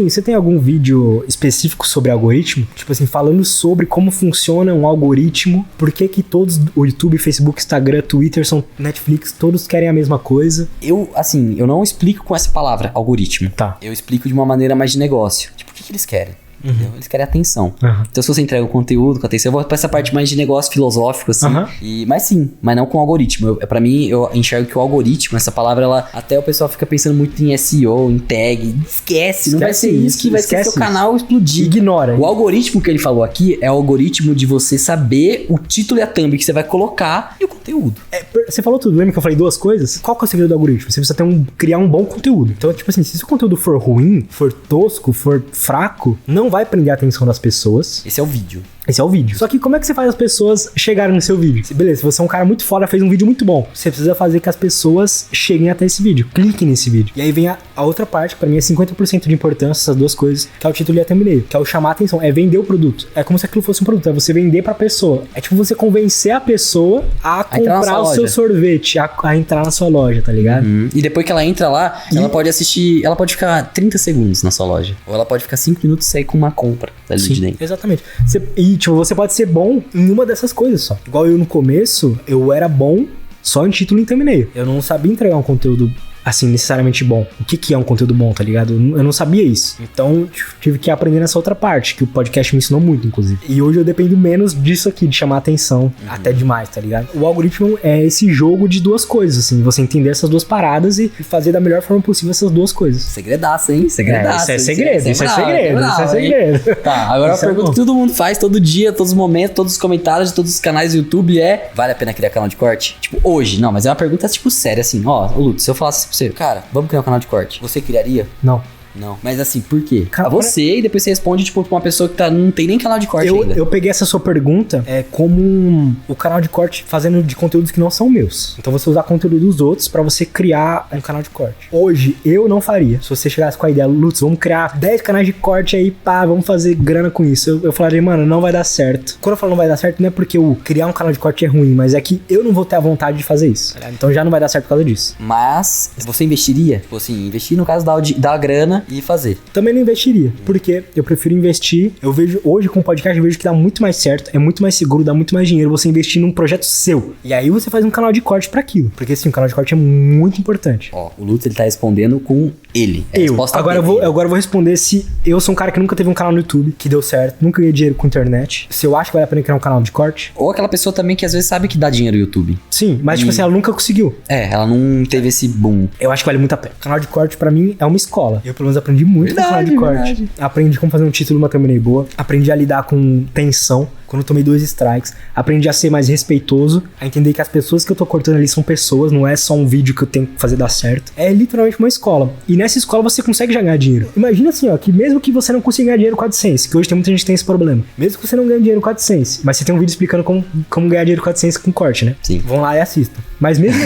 Você tem algum vídeo específico sobre algoritmo? Tipo assim, falando sobre como funciona um algoritmo, por que todos, o YouTube, Facebook, Instagram, Twitter, Netflix, todos querem a mesma coisa? Eu não explico com essa palavra, algoritmo. Tá. Eu explico de uma maneira mais de negócio. Tipo, o que eles querem? Entendeu? Eles querem atenção. Então, se você entrega o conteúdo com atenção, eu vou pra essa parte mais de negócio filosófico, assim. Mas não com algoritmo. Pra mim, eu enxergo que o algoritmo, essa palavra, até o pessoal fica pensando muito em SEO, em tag. Esquece, não vai ser isso que vai ser seu canal explodir. Ignora. O algoritmo que ele falou aqui é o algoritmo de você saber o título e a thumb que você vai colocar e o conteúdo. Você falou tudo, lembra que eu falei duas coisas? Qual que é o segredo do algoritmo? Você precisa criar um bom conteúdo. Então, tipo assim, se o conteúdo for ruim, for tosco, for fraco, não vai prender a atenção das pessoas. Esse é o vídeo. Esse é o vídeo. Só que como é que você faz as pessoas chegarem no seu vídeo? Beleza, se você é um cara muito foda, fez um vídeo muito bom, você precisa fazer que as pessoas cheguem até esse vídeo, cliquem nesse vídeo. E aí vem a outra parte, pra mim é 50% de importância, essas duas coisas, que é o título e a thumbnail, que é o chamar a atenção, é vender o produto. É como se aquilo fosse um produto, é você vender pra pessoa. É tipo você convencer a pessoa a comprar o seu sorvete, a entrar na sua loja, tá ligado? E depois que ela entra lá, ela pode assistir, ela pode ficar 30 segundos na sua loja. Ou ela pode ficar 5 minutos e sair com uma compra dali de dentro. Exatamente. Você pode ser bom em uma dessas coisas só. Igual eu no começo, eu era bom só em título e thumbnail. Eu não sabia entregar um conteúdo assim, necessariamente bom. O que é um conteúdo bom, tá ligado? Eu não sabia isso. Então, tive que aprender nessa outra parte, que o podcast me ensinou muito, inclusive. E hoje eu dependo menos disso aqui, de chamar atenção até demais, tá ligado? O algoritmo é esse jogo de duas coisas, assim, você entender essas duas paradas e fazer da melhor forma possível essas duas coisas. Segredaço, hein? Segredaço. Isso é segredo, isso é segredo. Tá, agora a pergunta que todo mundo faz todo dia, todos os momentos, todos os comentários de todos os canais do YouTube é: vale a pena criar canal de corte? Tipo, hoje. Não, mas é uma pergunta, tipo, séria, assim. Ó, Luto, se eu falasse pra você, cara, vamos criar um canal de corte, você criaria? Não. Mas assim, por quê? Você, e depois você responde, tipo, pra uma pessoa que não tem nem canal de corte ainda. Eu peguei essa sua pergunta como o canal de corte fazendo de conteúdos que não são meus. Então você usar conteúdo dos outros pra você criar um canal de corte. Hoje, eu não faria. Se você chegasse com a ideia, Lutz, vamos criar 10 canais de corte aí, pá, vamos fazer grana com isso. Eu falaria, mano, não vai dar certo. Quando eu falo não vai dar certo, não é porque criar um canal de corte é ruim, mas é que eu não vou ter a vontade de fazer isso. Então já não vai dar certo por causa disso. Mas, você investiria? Tipo assim, investir no caso da grana e fazer. Também não investiria, porque eu prefiro investir. Eu vejo, hoje com o podcast, eu vejo que dá muito mais certo, é muito mais seguro, dá muito mais dinheiro você investir num projeto seu. E aí você faz um canal de corte pra aquilo. Porque sim, o canal de corte é muito importante. Ó, o Lutz, ele tá respondendo com ele. Agora eu vou responder se eu sou um cara que nunca teve um canal no YouTube, que deu certo, nunca ganhei dinheiro com internet. Se eu acho que vale a pena criar um canal de corte. Ou aquela pessoa também que às vezes sabe que dá dinheiro no YouTube. Sim, mas tipo assim, ela nunca conseguiu. Ela não teve esse boom. Eu acho que vale muito a pena. Canal de corte pra mim é uma escola. Eu pelo menos aprendi muito com canal de corte. Aprendi como fazer um título, uma thumbnail boa. Aprendi a lidar com tensão. Quando eu tomei 2 strikes, aprendi a ser mais respeitoso, a entender que as pessoas que eu tô cortando ali são pessoas, não é só um vídeo que eu tenho que fazer dar certo. É literalmente uma escola. E nessa escola você consegue já ganhar dinheiro. Imagina assim, ó, que mesmo que você não consiga ganhar dinheiro com a AdSense, que hoje tem muita gente que tem esse problema. Mesmo que você não ganhe dinheiro com a AdSense, mas você tem um vídeo explicando como ganhar dinheiro com a AdSense com corte, né? Sim. Vão lá e assistam. Mas mesmo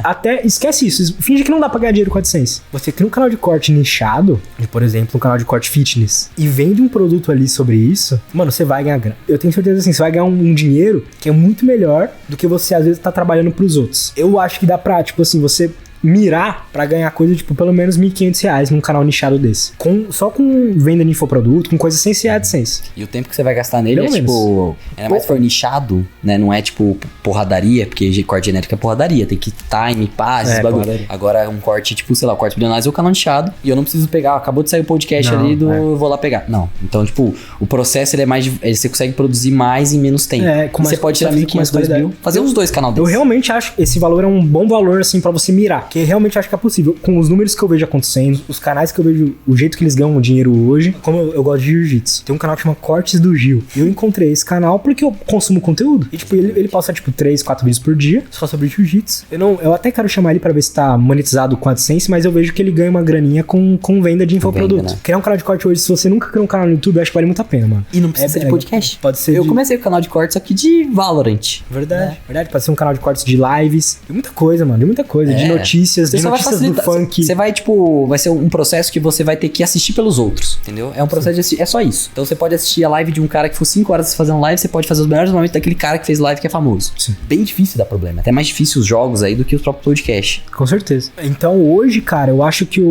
até esquece isso. Finge que não dá pra ganhar dinheiro com a AdSense. Você cria um canal de corte nichado, por exemplo, um canal de corte fitness, e vende um produto ali sobre isso, mano, você vai ganhar grana. Eu tenho certeza assim, você vai ganhar um dinheiro que é muito melhor do que você às vezes tá trabalhando pros outros. Eu acho que dá pra, tipo assim, você mirar pra ganhar coisa, tipo, pelo menos R$1.500 num canal nichado desse. Só com venda de infoproduto, com coisa sem ser AdSense. E o tempo que você vai gastar nele Pelo é tipo... É mais for nichado, né? Não é tipo porradaria, porque corte genérico é porradaria. Tem que time, paz, esses bagulho. porradaria. Agora um corte, tipo, sei lá, o corte bilionário é o canal nichado. E eu não preciso pegar, acabou de sair o podcast Não, ali eu vou lá pegar. Não. Então, tipo, o processo ele é mais... Você consegue produzir mais em menos tempo. Com E mais- você pode tirar com mais 1.500, 2.000, fazer uns 2 canal Eu desses. realmente acho que esse valor é um bom valor, assim, pra você mirar. Que eu realmente acho que é possível. Com os números que eu vejo acontecendo, os canais que eu vejo, o jeito que eles ganham dinheiro hoje. Como eu gosto de jiu-jitsu. Tem um canal que chama Cortes do Gil. E eu encontrei esse canal porque eu consumo conteúdo. E, tipo, ele posta, tipo, 3, 4 vídeos por dia, só sobre jiu-jitsu. Eu até quero chamar ele pra ver se tá monetizado com AdSense, mas eu vejo que ele ganha uma graninha com venda de infoproduto. Venda, né? Criar um canal de corte hoje, se você nunca criou um canal no YouTube, eu acho que vale muito a pena, mano. E não precisa ser de podcast. Pode ser Eu de... comecei com o canal de corte, só que de Valorant. Verdade, verdade. Pode ser um canal de cortes de lives. De muita coisa, mano. De muita coisa. De É. notícias, Você de só vai notícias do facilitar. funk. Você vai, tipo, vai ser um processo que você vai ter que assistir pelos outros, entendeu? É um processo de assistir, é só isso. Então você pode assistir a live de um cara que for 5 horas fazendo live, você pode fazer os melhores momentos daquele cara que fez live que é famoso. Sim. Bem difícil dar problema. Até mais difícil os jogos aí do que os próprios podcasts. Com certeza. Então hoje, cara, eu acho que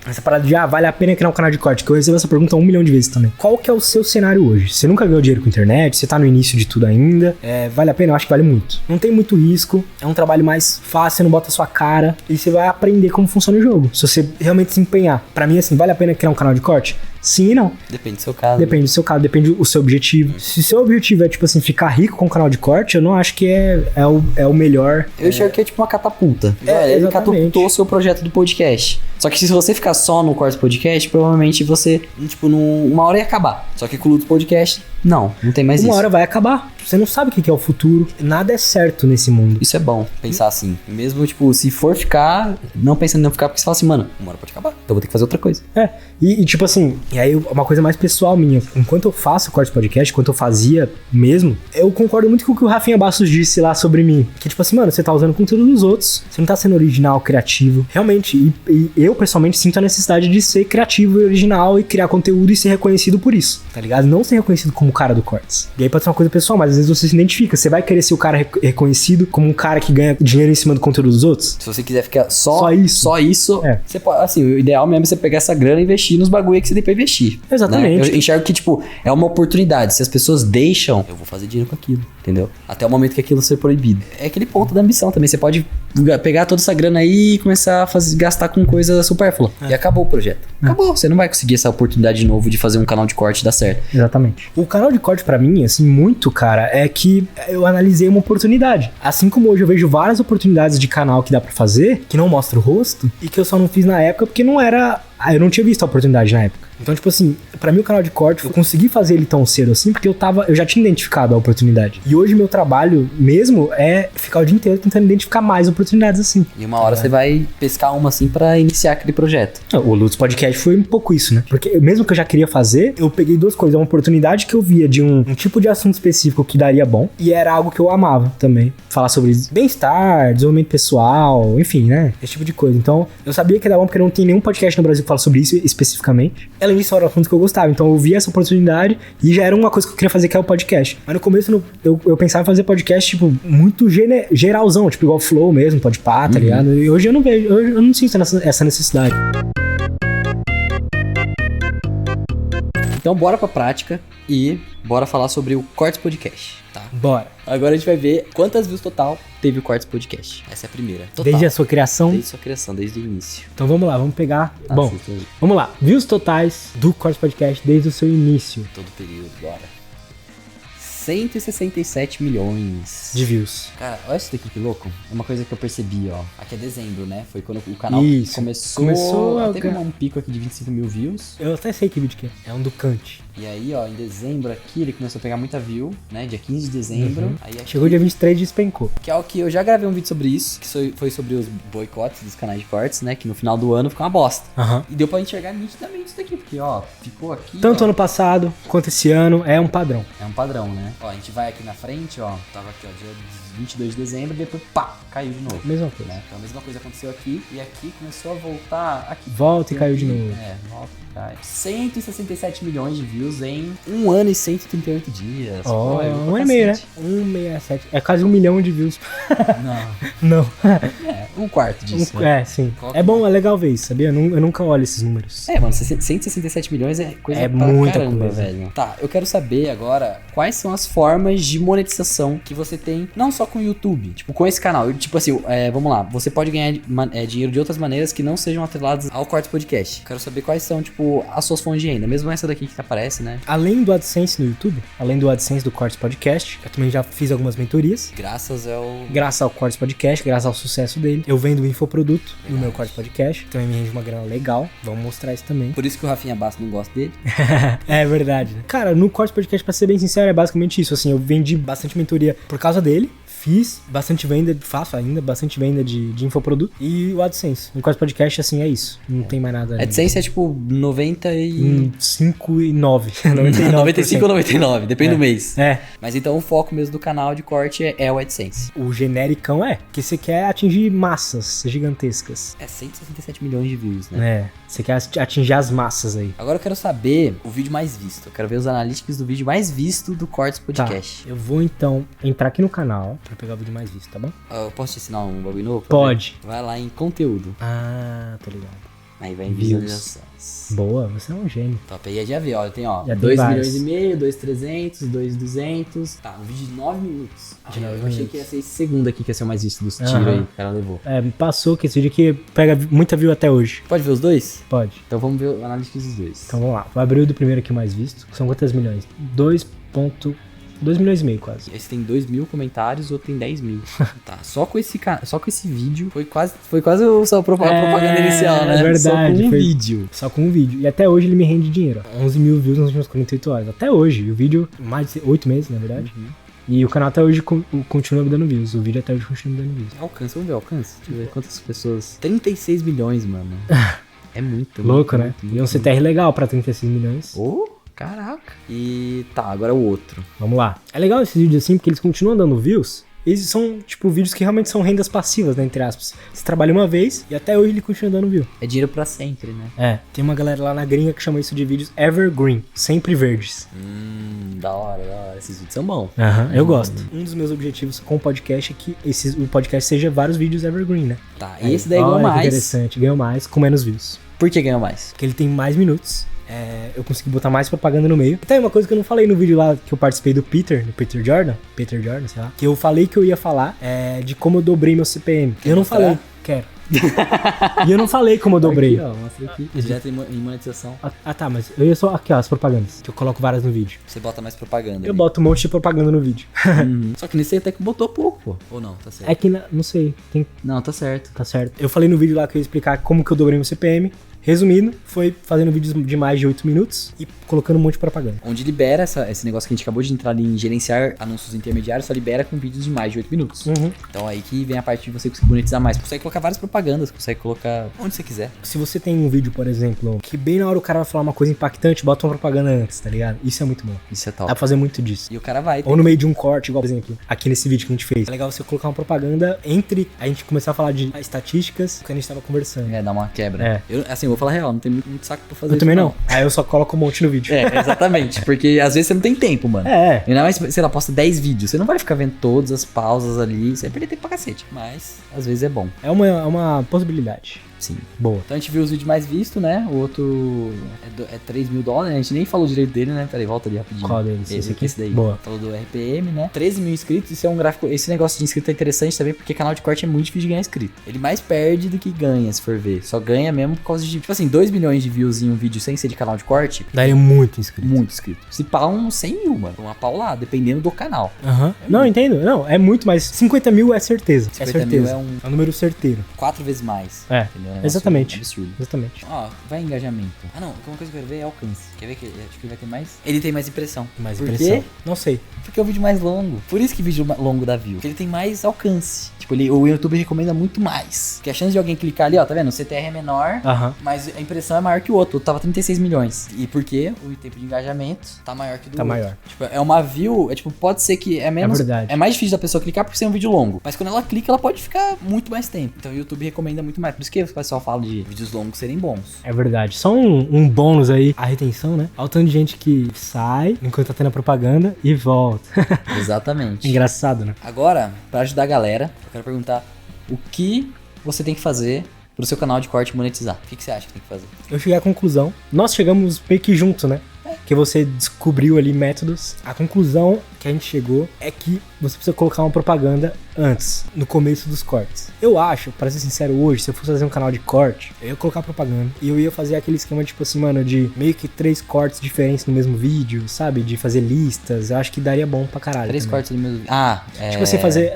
essa parada de vale a pena criar um canal de corte, que eu recebo essa pergunta 1 milhão de vezes também. Qual que é o seu cenário hoje? Você nunca ganhou dinheiro com internet, você tá no início de tudo ainda. Vale a pena? Eu acho que vale muito. Não tem muito risco, é um trabalho mais fácil, você não bota a sua cara e você vai aprender como funciona o jogo. Se você realmente se empenhar. Pra mim, assim, vale a pena criar um canal de corte? Sim e não. Depende do seu caso. Depende do seu caso, depende do seu objetivo. Se seu objetivo é, tipo assim, ficar rico com o canal de corte, eu não acho que é o melhor. Eu enxergo que é tipo uma catapulta. É, Ele exatamente. catapultou o seu projeto do podcast. Só que se você ficar só no corte podcast, provavelmente você, tipo, uma hora ia acabar. Só que com o Luto Podcast, não tem mais Uma isso. hora vai acabar. Você não sabe o que é o futuro. Nada é certo nesse mundo. Isso é bom, pensar assim. Mesmo, tipo, se for ficar, não pensando em não ficar, porque você fala assim, mano, uma hora pode acabar, então eu vou ter que fazer outra coisa. E tipo assim, e aí uma coisa mais pessoal minha, enquanto eu faço o corte podcast, enquanto eu fazia mesmo, eu concordo muito com o que o Rafinha Bastos disse lá sobre mim. Que tipo assim, mano, você tá usando conteúdo dos outros, você não tá sendo original, criativo. Realmente, e eu pessoalmente sinto a necessidade de ser criativo e original e criar conteúdo e ser reconhecido por isso, tá ligado? Não ser reconhecido como o cara do cortes. E aí pode ser uma coisa pessoal, mas às vezes você se identifica. Você vai querer ser o cara reconhecido como um cara que ganha dinheiro em cima do conteúdo dos outros? Se você quiser ficar Só isso. Você pode, assim, o ideal mesmo é você pegar essa grana e investir nos bagulho que você tem pra investir. Exatamente. Né? Eu enxergo que, tipo, é uma oportunidade. Se as pessoas deixam, eu vou fazer dinheiro com aquilo, entendeu? Até o momento que aquilo ser proibido. É aquele ponto da ambição também. Você pode pegar toda essa grana aí e começar a gastar com coisa supérflua. E acabou o projeto. Acabou. Você não vai conseguir essa oportunidade de novo de fazer um canal de corte e dar certo. Exatamente. O canal de corte pra mim, assim, muito, cara, é que eu analisei uma oportunidade. Assim como hoje eu vejo várias oportunidades de canal que dá pra fazer, que não mostra o rosto, e que eu só não fiz na época porque não era... eu não tinha visto a oportunidade na época. Então, tipo assim, pra mim o canal de corte, eu consegui fazer ele tão cedo assim, porque eu já tinha identificado a oportunidade. E hoje meu trabalho mesmo é ficar o dia inteiro tentando identificar mais oportunidades assim. E uma hora você vai pescar uma assim pra iniciar aquele projeto. O Lutz Podcast foi um pouco isso, né? Porque mesmo que eu já queria fazer, eu peguei duas coisas. Uma oportunidade que eu via de um tipo de assunto específico que daria bom, e era algo que eu amava também. Falar sobre bem-estar, desenvolvimento pessoal, enfim, né? Esse tipo de coisa. Então, eu sabia que era bom porque não tem nenhum podcast no Brasil que fala sobre isso especificamente. Além disso, era um assunto que eu gostava. Então, eu vi essa oportunidade e já era uma coisa que eu queria fazer, que é o podcast. Mas no começo, eu pensava em fazer podcast, tipo, muito geralzão, tipo, igual o Flow mesmo, Podpah, tá ligado? E hoje eu não vejo, eu não sinto essa necessidade. Então, bora pra prática e bora falar sobre o Cortes Podcast, tá? Bora. Agora a gente vai ver quantas views total teve o Cortes Podcast. Essa é a primeira. Total. Desde a sua criação. Desde sua criação, desde o início. Então vamos lá, vamos pegar. Bom, Assista aí. vamos lá. Views totais do Cortes Podcast desde o seu início. Todo o período, bora. 167 milhões. De views. Cara, olha isso daqui que louco. É uma coisa que eu percebi, ó. Aqui é dezembro, né? Foi quando o canal Isso. começou a ter um pico aqui de 25 mil views. Eu até sei que vídeo que é. É um do Kant. E aí, ó, em dezembro aqui ele começou a pegar muita view, né? Dia 15 de dezembro. Aí aqui, Chegou dia 23 e despencou. que é o que eu já gravei um vídeo sobre isso, que foi sobre os boicotes dos canais de cortes, né? Que no final do ano ficou uma bosta. Aham. E deu pra enxergar nitidamente isso daqui, porque, ó, ficou aqui. Tanto ó, ano passado quanto esse ano é um padrão. é um padrão, né? Ó, a gente vai aqui na frente, ó. Tava aqui, ó, dia 22 de dezembro, e depois, pá, caiu de novo. Mesma coisa. Né? Então a mesma coisa aconteceu aqui, e aqui começou a voltar aqui. Volta e caiu de novo. É, volta e cai. 167 milhões de views em 1 ano e 138 dias. Ó, Pô, é um ano e meio, né? 167. É quase 1 milhão de views. Não. Não. É, Um quarto disso, né? Sim. Qual É bom, é legal ver isso, sabia? Eu nunca olho esses números. É, mano, 167 milhões é coisa É pra muita caramba, coisa. velho. Tá, eu quero saber agora quais são as formas de monetização que você tem, não só com o YouTube, tipo, com esse canal. Tipo assim, vamos lá, você pode ganhar dinheiro de outras maneiras que não sejam atreladas ao Cortes Podcast. Quero saber quais são, tipo, as suas fontes de renda, mesmo essa daqui que aparece, né? Além do AdSense no YouTube, além do AdSense do Cortes Podcast, eu também já fiz algumas mentorias. Graças ao Cortes Podcast, graças ao sucesso dele, eu vendo infoproduto no meu Cortes Podcast, também me rende uma grana legal. Vamos mostrar isso também. Por isso que o Rafinha Basso não gosta dele. É verdade. Cara, no Cortes Podcast, pra ser bem sincero, é basicamente isso. Assim, eu vendi bastante mentoria por causa dele. Fiz bastante venda, faço ainda bastante venda de infoproduto. E o AdSense. No Cortes Podcast, assim, é isso. Não tem mais nada. AdSense é tipo 5 e 9. 95 ou 99, depende do mês. É. Mas então o foco mesmo do canal de corte é o AdSense. O genericão porque você quer atingir massas gigantescas. 167 milhões de views, né? Você quer atingir as massas aí. Agora eu quero saber o vídeo mais visto. Eu quero ver os analytics do vídeo mais visto do Cortes Podcast. Tá. Eu vou então entrar aqui no canal pra pegar o vídeo mais visto, tá bom? Eu posso te ensinar um bagulho novo? Pode. Vai lá em conteúdo. Ah, tô ligado. Aí vai em visualizações. Boa, você é um gênio. Top, aí já vi, ó. Tem, ó, Já 2 tem milhões vários. e meio, 2.300, 2.200. Tá, um vídeo de 9 minutos. De 9 eu achei minutos. que ia ser esse segundo aqui, que ia ser o mais visto dos tiros Aham. aí. O cara levou. Me passou que esse vídeo aqui pega muita view até hoje. Pode ver os dois? Pode. Então vamos ver o analytics dos dois. Então vamos lá. Vou abrir o do primeiro aqui mais visto. São quantos milhões? 2 milhões e meio quase. Esse tem 2 mil comentários, o outro tem 10 mil. Tá, só com esse vídeo foi quase a propaganda inicial, né? É verdade. Só com um foi vídeo. Só com um vídeo. E até hoje ele me rende dinheiro. 11 mil views nas últimas 48 horas. Até hoje. E o vídeo, mais de 8 meses, na verdade. E o canal até hoje continua me dando views. O vídeo até hoje continua me dando views. Alcance, vamos ver o alcance. Deixa eu ver quantas pessoas. 36 milhões, mano. É muito. Louco, muito, né? muito, E um CTR legal pra 36 milhões. Caraca. E tá, agora o outro. Vamos lá. É legal esses vídeos assim, porque eles continuam dando views. Eles são, tipo, vídeos que realmente são rendas passivas, né, entre aspas. Você trabalha uma vez e até hoje ele continua dando view. É dinheiro pra sempre, né? Tem uma galera lá na gringa que chama isso de vídeos evergreen, sempre verdes. Da hora. Esses vídeos são bons. Eu gosto. Um dos meus objetivos com o podcast é que o podcast seja vários vídeos evergreen, né? Tá, e esse daí ganhou Olha que mais. interessante, ganhou mais com menos views. Por que ganhou mais? Porque ele tem mais minutos. Eu consegui botar mais propaganda no meio. E tem uma coisa que eu não falei no vídeo lá que eu participei do Peter Jordan, sei lá. Que eu falei que eu ia falar de como eu dobrei meu CPM. Eu não falei. Quero. E eu não falei como eu dobrei. Aqui, ó, mostra aqui. Direto em monetização. Tá, mas eu ia só... Aqui, ó, as propagandas. Que eu coloco várias no vídeo. Você bota mais propaganda. Eu boto um monte de propaganda no vídeo. Só que nesse aí até que botou pouco, pô. Ou não, tá certo. É que, não sei, Não, tá certo. tá certo. Eu falei no vídeo lá que eu ia explicar como que eu dobrei meu CPM. Resumindo, foi fazendo vídeos de mais de 8 minutos e colocando um monte de propaganda. Onde libera esse negócio que a gente acabou de entrar ali em gerenciar anúncios intermediários, só libera com vídeos de mais de 8 minutos. Então aí que vem a parte de você conseguir monetizar mais. Você consegue colocar várias propagandas, consegue colocar onde você quiser. Se você tem um vídeo, por exemplo, que bem na hora o cara vai falar uma coisa impactante, bota uma propaganda antes, tá ligado? Isso é muito bom. Isso é Dá top. pra fazer muito disso. E o cara vai. Ou no meio de um corte, igual, por exemplo, aqui nesse vídeo que a gente fez. É legal você colocar uma propaganda entre a gente começar a falar de estatísticas que a gente tava conversando. Dá uma quebra. Eu vou falar real, não tem muito saco pra fazer Eu isso. também não. Aí eu só coloco um monte no vídeo. Exatamente. Porque às vezes você não tem tempo, mano. Ainda mais, sei lá, posta 10 vídeos. Você não vai ficar vendo todas as pausas ali. Você vai perder tempo pra cacete. Mas, às vezes é bom. É uma possibilidade. Sim. Boa. Então a gente viu os vídeos mais vistos, né? O outro é 3 mil dólares. A gente nem falou direito dele, né? Peraí, volta ali rapidinho. Qual deles? Esse aqui? Esse daí. Boa. Falou do RPM, né? 13 mil inscritos. Isso é um gráfico. Esse negócio de inscrito é interessante também, porque canal de corte é muito difícil de ganhar inscrito. Ele mais perde do que ganha, se for ver. Só ganha mesmo por causa de, tipo assim, 2 milhões de views em um vídeo sem ser de canal de corte. Daí é muito inscrito. Muito inscrito. Se pá, uns 100 mil, mano. Uma paulada, dependendo do canal. Não, entendo. Não, é muito, mas 50 mil é certeza. 50 mil é um... É um número certeiro. 4 vezes mais. É, Entendeu? É um negócio exatamente. absurdo. Exatamente. Ó, vai engajamento. Ah, não. Uma coisa que eu quero ver é alcance. Quer ver que acho que ele vai ter mais? Ele tem mais impressão. Mais Por impressão. quê? Não sei. Porque é o vídeo mais longo. Por isso que vídeo longo dá view. Porque ele tem mais alcance. Tipo, o YouTube recomenda muito mais. Porque a chance de alguém clicar ali, ó, tá vendo? O CTR é menor, mas a impressão é maior que o outro. O outro tava 36 milhões. E por quê? O tempo de engajamento tá maior que o do Tá outro. maior. Tipo, é uma view, tipo, pode ser que é menos... É verdade. É mais difícil da pessoa clicar por ser um vídeo longo. Mas quando ela clica, ela pode ficar muito mais tempo. Então o YouTube recomenda muito mais. Por isso que o pessoal fala de vídeos longos serem bons. É verdade. Só um bônus aí, a retenção, né? Olha o tanto de gente que sai enquanto tá tendo a propaganda e volta. Exatamente. Engraçado, né? Agora, pra ajudar a galera, eu quero perguntar o que você tem que fazer pro seu canal de corte monetizar? O que você acha que tem que fazer? Eu cheguei à conclusão. Nós chegamos meio que junto, né? Que você descobriu ali métodos. A conclusão que a gente chegou é que você precisa colocar uma propaganda antes, no começo dos cortes. Eu acho, pra ser sincero, hoje, se eu fosse fazer um canal de corte, eu ia colocar propaganda e eu ia fazer aquele esquema, tipo assim, mano, de meio que 3 cortes diferentes no mesmo vídeo, sabe? De fazer listas. Eu acho que daria bom pra caralho. 3 cortes no mesmo vídeo. Tipo você fazer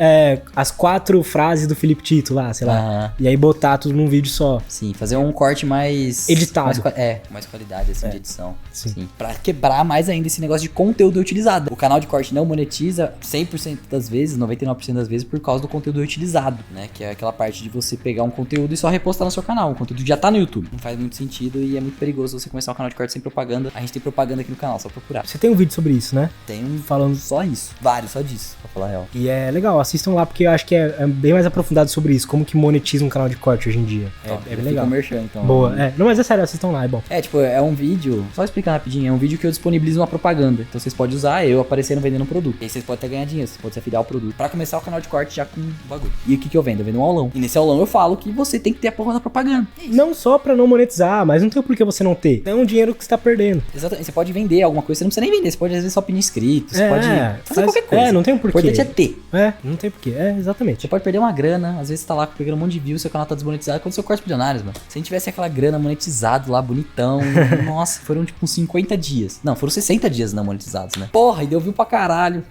as 4 frases do Felipe Tito lá, sei lá. E aí botar tudo num vídeo só. Sim, fazer um corte mais... editado. Mais qualidade, assim, de edição. Sim. Pra quebrar mais ainda esse negócio de conteúdo utilizado. O canal de corte não monetiza 100% das vezes, 99% das vezes, por causa do conteúdo utilizado, né? Que é aquela parte de você pegar um conteúdo e só repostar no seu canal. O conteúdo já tá no YouTube. Não faz muito sentido e é muito perigoso você começar um canal de corte sem propaganda. A gente tem propaganda aqui no canal, só procurar. Você tem um vídeo sobre isso, né? Tem um falando só isso. Vários, só disso, pra falar a real. E é legal, assistam lá, porque eu acho que é bem mais aprofundado sobre isso. Como que monetiza um canal de corte hoje em dia. É bem legal. Merchan, então. Boa. Não, mas é sério, assistam lá, é bom. É um vídeo, só explicar rapidinho, é um vídeo que eu disponibilizo uma propaganda. Então vocês podem usar eu aparecendo vendendo um produto. E aí vocês podem até ganhar dinheiro, vocês podem se afiliar ao produto. Pra começar o canal de corte já com bagulho. E o que eu vendo? Eu vendo um aulão. E nesse aulão eu falo que você tem que ter a porra da propaganda. Não só pra não monetizar, mas não tem por que você não ter. É um dinheiro que você tá perdendo. Exatamente. Você pode vender alguma coisa, você não precisa nem vender. Você pode às vezes só pedir inscritos, você pode fazer qualquer coisa. Não tem um porquê. O importante é ter. Não tem porquê. Exatamente. Você pode perder uma grana, às vezes você tá lá pegando um monte de views, seu canal tá desmonetizado. Quando seu corte milionários, mano. Se a gente tivesse aquela grana monetizado lá, bonitão, nossa, foram tipo uns 50 dias. Não, foram 60 dias não monetizados, né? Porra, e deu view pra caralho.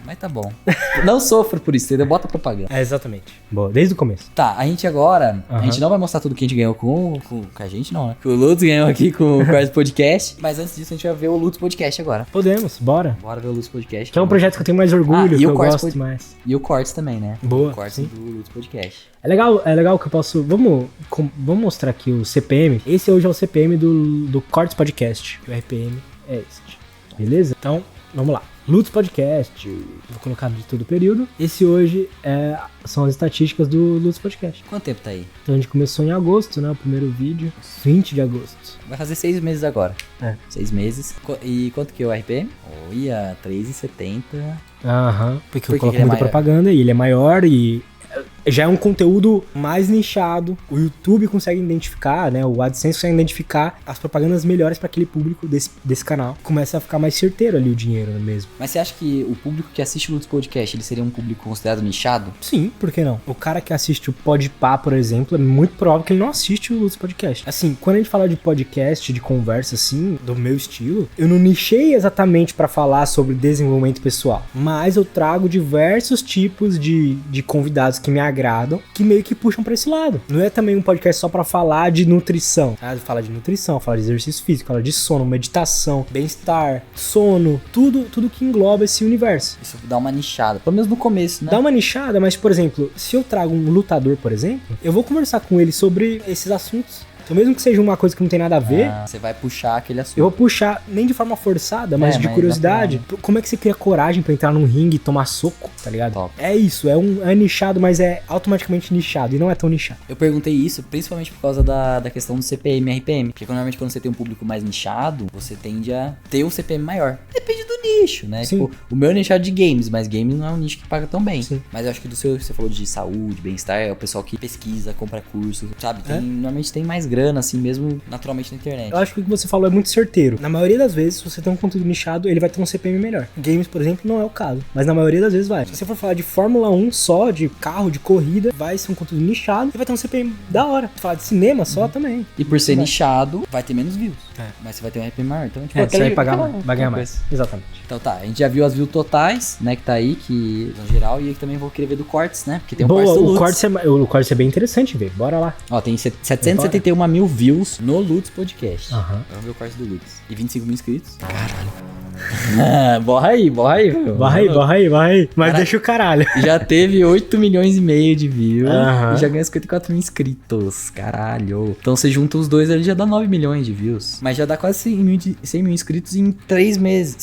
Mas tá bom. Não sofra por isso, entendeu? Bota propaganda. Exatamente. Boa, desde o começo. Tá, a gente agora, a gente não vai mostrar tudo que a gente ganhou com a gente não, né? Que o Lutz ganhou aqui com o Cortes Podcast. Mas antes disso, a gente vai ver o Lutz Podcast agora. Podemos, bora. Bora ver o Lutz Podcast. Que é um projeto que eu tenho mais orgulho, que eu gosto mais. E o Cortes também, né? Boa. O Cortes do Lutz Podcast. É legal que eu posso... Vamos mostrar aqui o CPM. Esse hoje é o CPM do Cortes Podcast. O RPM é este. Beleza? Então, vamos lá. Lutz Podcast, vou colocar de todo o período. Esse hoje são as estatísticas do Lutz Podcast. Quanto tempo tá aí? Então a gente começou em agosto, né? O primeiro vídeo, 20 de agosto. Vai fazer 6 meses agora. 6 meses. E quanto que é o RPM? Olha, 3,70. Porque eu coloco muita propaganda e ele é maior e... já é um conteúdo mais nichado. O YouTube consegue identificar, né? O AdSense consegue identificar as propagandas melhores para aquele público desse canal. Começa a ficar mais certeiro ali o dinheiro mesmo. Mas você acha que o público que assiste o Lutz Podcast, ele seria um público considerado nichado? Sim, por que não? O cara que assiste o Podpah, por exemplo, é muito provável que ele não assiste o Lutz Podcast. Assim, quando a gente fala de podcast, de conversa assim, do meu estilo, eu não nichei exatamente para falar sobre desenvolvimento pessoal, mas eu trago diversos tipos de convidados que me agradam, que meio que puxam pra esse lado. Não é também um podcast só pra falar de nutrição. Fala de nutrição, fala de exercício físico, fala de sono, meditação, bem-estar, sono, tudo que engloba esse universo. Isso dá uma nichada, pelo menos no começo, né? Dá uma nichada, mas, por exemplo, se eu trago um lutador, por exemplo, eu vou conversar com ele sobre esses assuntos. Então, mesmo que seja uma coisa que não tem nada a ver... você vai puxar aquele assunto. Eu vou puxar, nem de forma forçada, mas de curiosidade. Como é que você cria coragem pra entrar num ringue e tomar soco, tá ligado? Top. É isso, é nichado, mas é automaticamente nichado e não é tão nichado. Eu perguntei isso principalmente por causa da questão do CPM e RPM. Porque normalmente quando você tem um público mais nichado, você tende a ter um CPM maior. Depende do nicho, né? Sim. Tipo, o meu é nichado de games, mas games não é um nicho que paga tão bem. Sim. Mas eu acho que do seu, você falou de saúde, bem-estar, é o pessoal que pesquisa, compra curso, sabe? Normalmente tem mais grana, assim mesmo, naturalmente na internet. Eu acho que o que você falou é muito certeiro. Na maioria das vezes, se você tem um conteúdo nichado, ele vai ter um CPM melhor. Games, por exemplo, não é o caso. Mas na maioria das vezes vai. Se você for falar de Fórmula 1 só, de carro, de corrida, vai ser um conteúdo nichado e vai ter um CPM da hora. Se falar de cinema só também. E por ser nichado, vai ter menos views. Mas você vai ter um RPM maior. Então, tipo, você vai ganhar mais. Exatamente. Então tá, a gente já viu as views totais, né, que tá aí, que no geral, e eu também vou querer ver do Cortes, né, porque tem um Cortes do Lutz. O Cortes é bem interessante ver, bora lá. Ó, tem 771 mil views no Lutz Podcast. Vamos ver o Cortes do Lutz. E 25 mil inscritos. Caralho. Borra aí, meu. Borra aí. Mas deixa o caralho. Já teve 8 milhões e meio de views e já ganha 54 mil inscritos. Caralho. Então você junta os dois, ele já dá 9 milhões de views. Mas já dá quase 100 mil inscritos em 6 meses.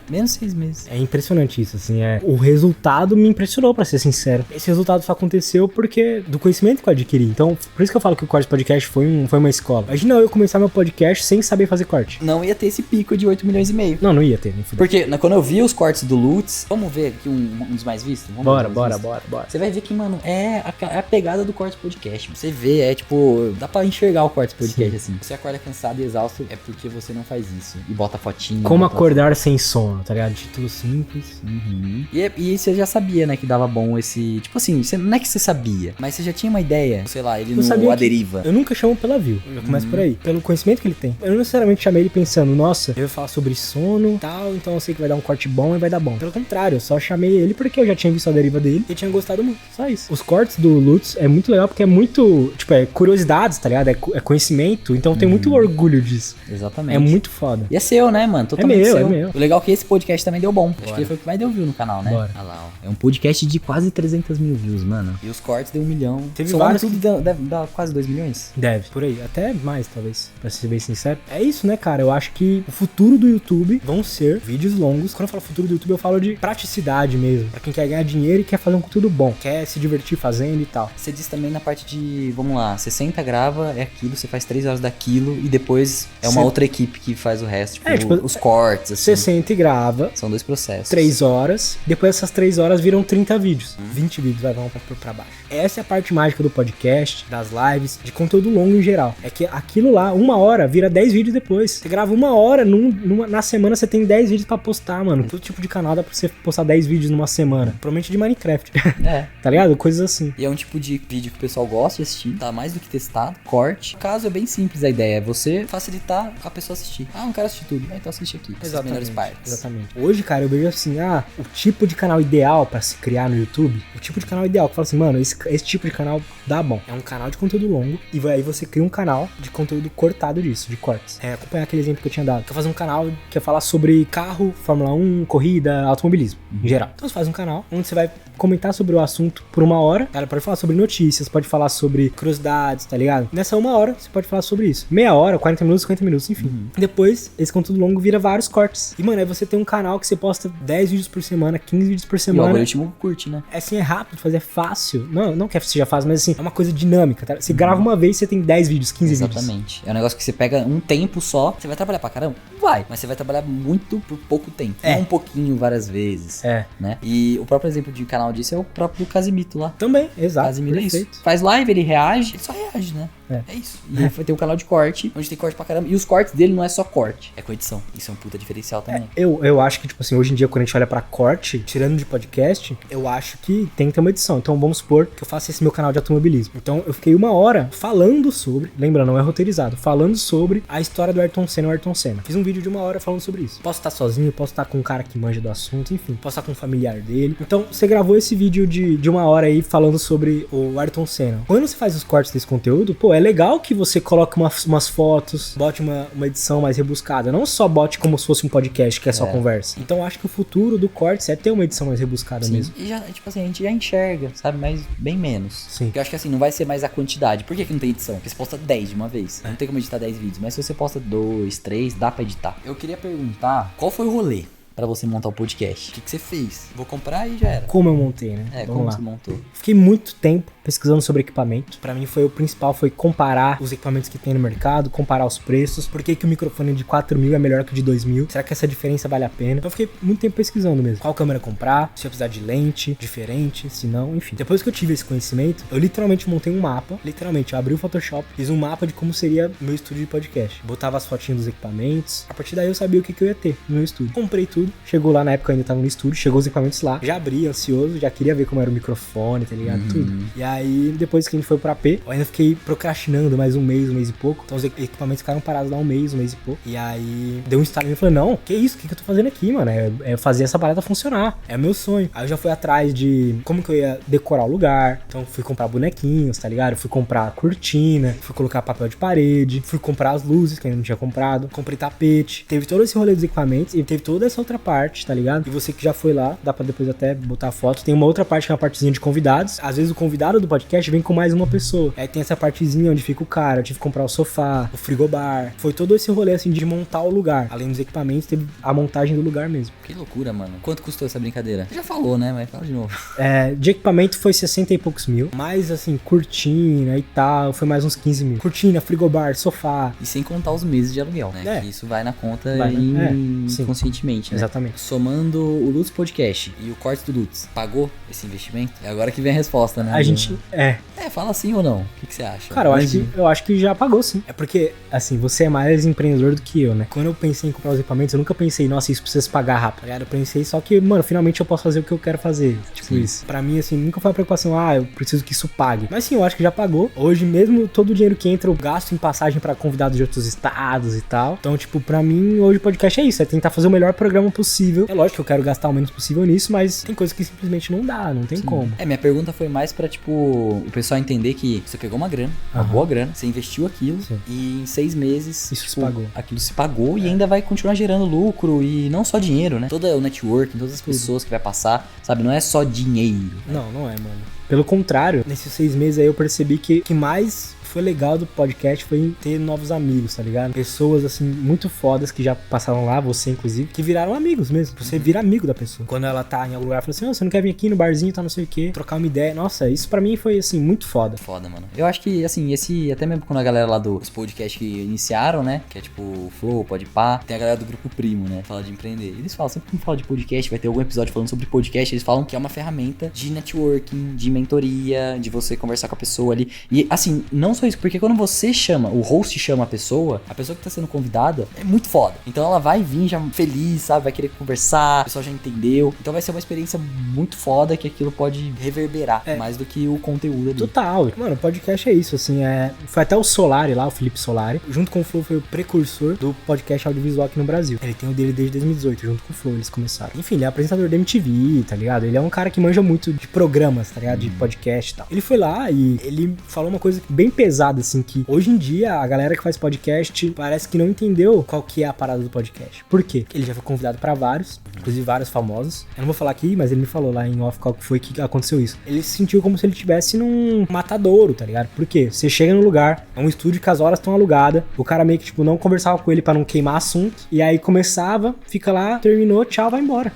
Menos 6 meses. É impressionante isso, assim. O resultado me impressionou, pra ser sincero. Esse resultado só aconteceu porque do conhecimento que eu adquiri. Então, por isso que eu falo que o Cortes Podcast foi uma escola. Imagina eu começar meu podcast sem saber fazer corte. Não ia ter esse pico de 8 milhões e meio. Não ia ter, nem fudeu. Porque quando eu vi os cortes do Lutz, vamos ver aqui um dos mais vistos? Vamos Bora. Você vai ver que, mano, é a pegada do corte podcast. Você vê, tipo, dá pra enxergar o corte podcast assim. Se você acorda cansado e exausto, é porque você não faz isso. E bota fotinho. Como acordar sem sono, tá ligado? Título simples. Uhum. E você já sabia, né, que dava bom esse... Tipo assim, não é que você sabia, mas você já tinha uma ideia. Sei lá, ele no A Deriva. Eu nunca chamo pela view. Eu começo por aí. Pelo conhecimento que ele tem. Eu não necessariamente chamei ele pensando, nossa, eu vou falar sobre sono e tal, então eu sei que vai dar um corte bom e vai dar bom. Pelo contrário, eu só chamei ele porque eu já tinha visto a deriva dele e tinha gostado muito. Só isso. Os cortes do Lutz é muito legal porque é muito, tipo, é curiosidades, tá ligado? É conhecimento, então tem muito orgulho disso. Exatamente. É muito foda. E é seu, né, mano? Totalmente meu, seu. é meu. O legal é que esse podcast também deu bom. Bora. Acho que ele foi o que mais deu view no canal, né? Bora. Olha lá, ó. É um podcast de quase 300 mil views, mano. E os cortes deu 1 milhão. Teve Somando vários tudo dá quase 2 milhões. Deve, por aí. Até mais, talvez, pra ser bem sincero. É isso, né, cara? Eu acho que o futuro do YouTube vão ser vídeos longos. Quando eu falo futuro do YouTube, eu falo de praticidade mesmo. Pra quem quer ganhar dinheiro e quer fazer um conteúdo bom. Quer se divertir fazendo e tal. Você disse também na parte de, vamos lá, você senta, grava, é aquilo, você faz 3 horas daquilo e depois é uma outra equipe que faz o resto. Tipo, os cortes, assim. Você senta e grava. São 2 processos. 3 horas. Depois essas 3 horas viram 30 vídeos. 20 vídeos, vão pra baixo. Essa é a parte mágica do podcast, das lives, de conteúdo longo em geral. É que aquilo lá, 1 hora, vira 10 vídeos depois. Você grava 1 hora, na semana você tem 10 vídeos pra postar, mano. Todo tipo de canal dá pra você postar 10 vídeos numa semana. Provavelmente de Minecraft. É. Tá ligado? Coisas assim. E é um tipo de vídeo que o pessoal gosta de assistir. Tá mais do que testado. Corte. No caso, é bem simples a ideia. É você facilitar a pessoa assistir. Ah, não quero assistir tudo. Então assiste aqui. Essas melhores partes. Exatamente. Hoje, cara, eu vejo assim, o tipo de canal ideal pra se criar no YouTube. O tipo de canal ideal. Que fala assim, mano, esse tipo de canal dá bom. É um canal de conteúdo longo. E aí você cria um canal de conteúdo cortado disso, de cortes. É acompanhar aquele exemplo que eu tinha dado. Que eu fazer um canal que ia falar sobre carro, Fórmula 1, corrida, automobilismo, em geral. Então você faz um canal onde você vai comentar sobre o assunto por 1 hora. Ela pode falar sobre notícias, pode falar sobre curiosidades, tá ligado? Nessa 1 hora, você pode falar sobre isso. Meia hora, 40 minutos, 50 minutos, enfim. Depois, esse conteúdo longo vira vários cortes. E, mano, aí você tem um canal que você posta 10 vídeos por semana, 15 vídeos por semana. E o algoritmo curte, né? É assim, é rápido de fazer, é fácil. Não que você já faz, mas assim, é uma coisa dinâmica, tá? Você grava uma vez, você tem 10 vídeos, 15 vídeos. Exatamente. É um negócio que você pega um tempo só. Você vai trabalhar pra caramba? Vai. Mas você vai trabalhar muito por pouco tempo. Não um pouquinho várias vezes. Né? E o próprio exemplo de canal disso é o próprio Casimito lá. Também, exato. Casimiro é isso. Faz live, ele reage, ele só reage, né? É isso. E ele vai ter um canal de corte, onde tem corte pra caramba. E os cortes dele não é só corte, é com edição. Isso é um puta diferencial também. Eu acho que, tipo assim, hoje em dia, quando a gente olha pra corte, tirando de podcast, eu acho que tem que ter uma edição. Então, vamos supor que eu faço esse meu canal de automobilismo. Então, eu fiquei 1 hora falando sobre, lembrando, não é roteirizado, falando sobre a história do Ayrton Senna e o Ayrton Senna. Fiz um vídeo de 1 hora falando sobre isso. Posso estar sozinho, posso estar com um cara que manja do assunto, enfim. Posso estar com um familiar dele. Então, você gravou esse vídeo de 1 hora aí falando sobre o Ayrton Senna. Quando você faz os cortes desse conteúdo, pô, é legal que você coloque umas fotos, bote uma edição mais rebuscada. Não só bote como se fosse um podcast, que é só conversa. Então, acho que o futuro do cortes é ter uma edição mais rebuscada mesmo. E já, tipo assim, a gente já enxerga, sabe? Mas bem menos. Sim. Porque eu acho que assim, não vai ser mais a quantidade. Por que não tem edição? Porque você posta 10 de uma vez. Não tem como editar 10 vídeos. Mas se você posta 2, 3, dá pra editar. Eu queria perguntar, qual foi o rolê pra você montar o podcast? O que você fez? Vou comprar e já era. Como eu montei, né? Vamos como lá. Você montou? Fiquei muito tempo pesquisando sobre equipamento. Pra mim foi o principal, foi comparar os equipamentos que tem no mercado, comparar os preços. Por que o microfone de 4.000 é melhor que o de 2.000? Será que essa diferença vale a pena? Então eu fiquei muito tempo pesquisando mesmo. Qual câmera comprar, se eu precisar de lente diferente, se não, enfim. Depois que eu tive esse conhecimento, eu literalmente montei um mapa. Literalmente, eu abri o Photoshop, fiz um mapa de como seria meu estúdio de podcast. Botava as fotinhas dos equipamentos. A partir daí eu sabia o que eu ia ter no meu estúdio. Comprei tudo. Chegou lá, na época eu ainda tava no estúdio, chegou os equipamentos lá. Já abri, ansioso, já queria ver como era o microfone, tá ligado? Tudo. E aí, depois que a gente foi pro AP, eu ainda fiquei procrastinando mais um mês e pouco. Então os equipamentos ficaram parados lá um mês e pouco. E aí, deu um estalo e eu falei, não, que isso? O que eu tô fazendo aqui, mano? É fazer essa parada funcionar. É meu sonho. Aí eu já fui atrás de como que eu ia decorar o lugar. Então fui comprar bonequinhos, tá ligado? Fui comprar cortina, fui colocar papel de parede, fui comprar as luzes que ainda não tinha comprado, comprei tapete. Teve todo esse rolê dos equipamentos e teve toda essa outra parte, tá ligado? E você que já foi lá, dá pra depois até botar foto. Tem uma outra parte que é uma partezinha de convidados. Às vezes o convidado do podcast vem com mais uma pessoa. Aí tem essa partezinha onde fica o cara, eu tive que comprar o sofá, o frigobar. Foi todo esse rolê, assim, de montar o lugar. Além dos equipamentos, teve a montagem do lugar mesmo. Que loucura, mano. Quanto custou essa brincadeira? Você já falou, né? Mas fala de novo. De equipamento foi 60 e poucos mil. Mais, assim, cortina e tal, foi mais uns 15 mil. Cortina, frigobar, sofá. E sem contar os meses de aluguel, né? Que isso vai na conta inconscientemente, né? Exatamente. Somando o Lutz Podcast e o corte do Lutz, pagou esse investimento? É agora que vem a resposta, né? A gente... fala sim ou não. O que você acha? Cara, eu acho que já pagou, sim. É porque, assim, você é mais empreendedor do que eu, né? Quando eu pensei em comprar os equipamentos, eu nunca pensei, nossa, isso precisa se pagar rápido. Eu pensei só que, mano, finalmente eu posso fazer o que eu quero fazer. Tipo isso. Pra mim, assim, nunca foi uma preocupação, eu preciso que isso pague. Mas sim, eu acho que já pagou. Hoje mesmo, todo o dinheiro que entra, eu gasto em passagem pra convidados de outros estados e tal. Então, tipo, pra mim, hoje o podcast é isso. É tentar fazer o melhor programa possível. É lógico que eu quero gastar o menos possível nisso, mas tem coisas que simplesmente não dá, não tem como. Minha pergunta foi mais pra, tipo, o pessoal entender que você pegou uma grana, uma boa grana, você investiu aquilo e em 6 meses isso se pagou. Aquilo se pagou e ainda vai continuar gerando lucro e não só dinheiro, né? Todo o networking, todas as pessoas que vai passar, sabe? Não é só dinheiro. Não é, mano. Pelo contrário, nesses 6 meses aí eu percebi que mais foi legal do podcast foi ter novos amigos, tá ligado? Pessoas, assim, muito fodas que já passaram lá, você inclusive, que viraram amigos mesmo. Você vira amigo da pessoa. Quando ela tá em algum lugar, fala assim, você não quer vir aqui no barzinho, tá não sei o quê, trocar uma ideia. Nossa, isso pra mim foi, assim, muito foda. Foda, mano. Eu acho que, assim, até mesmo quando a galera lá dos podcasts que iniciaram, né, que é tipo o Flow, Podpah, tem a galera do Grupo Primo, né, fala de empreender. Eles falam, sempre que fala de podcast, vai ter algum episódio falando sobre podcast, eles falam que é uma ferramenta de networking, de mentoria, de você conversar com a pessoa ali. E, assim, não só isso, porque quando você chama, o host chama a pessoa que tá sendo convidada é muito foda. Então ela vai vir já feliz, sabe? Vai querer conversar, o pessoal já entendeu. Então vai ser uma experiência muito foda que aquilo pode reverberar mais do que o conteúdo ali. Total. Mano, o podcast é isso, assim, foi até o Solari lá, o Felipe Solari, junto com o Flow, foi o precursor do podcast audiovisual aqui no Brasil. Ele tem o dele desde 2018, junto com o Flow, eles começaram. Enfim, ele é apresentador da MTV, tá ligado? Ele é um cara que manja muito de programas, tá ligado? De podcast e tal. Ele foi lá e ele falou uma coisa bem pesada, assim, que hoje em dia a galera que faz podcast parece que não entendeu qual que é a parada do podcast. Por quê? Ele já foi convidado pra vários, inclusive vários famosos. Eu não vou falar aqui, mas ele me falou lá em off qual que foi que aconteceu isso. Ele se sentiu como se ele estivesse num matadouro, tá ligado? Por quê? Você chega no lugar, é um estúdio que as horas estão alugadas, o cara meio que, tipo, não conversava com ele pra não queimar assunto, e aí começava, fica lá, terminou, tchau, vai embora.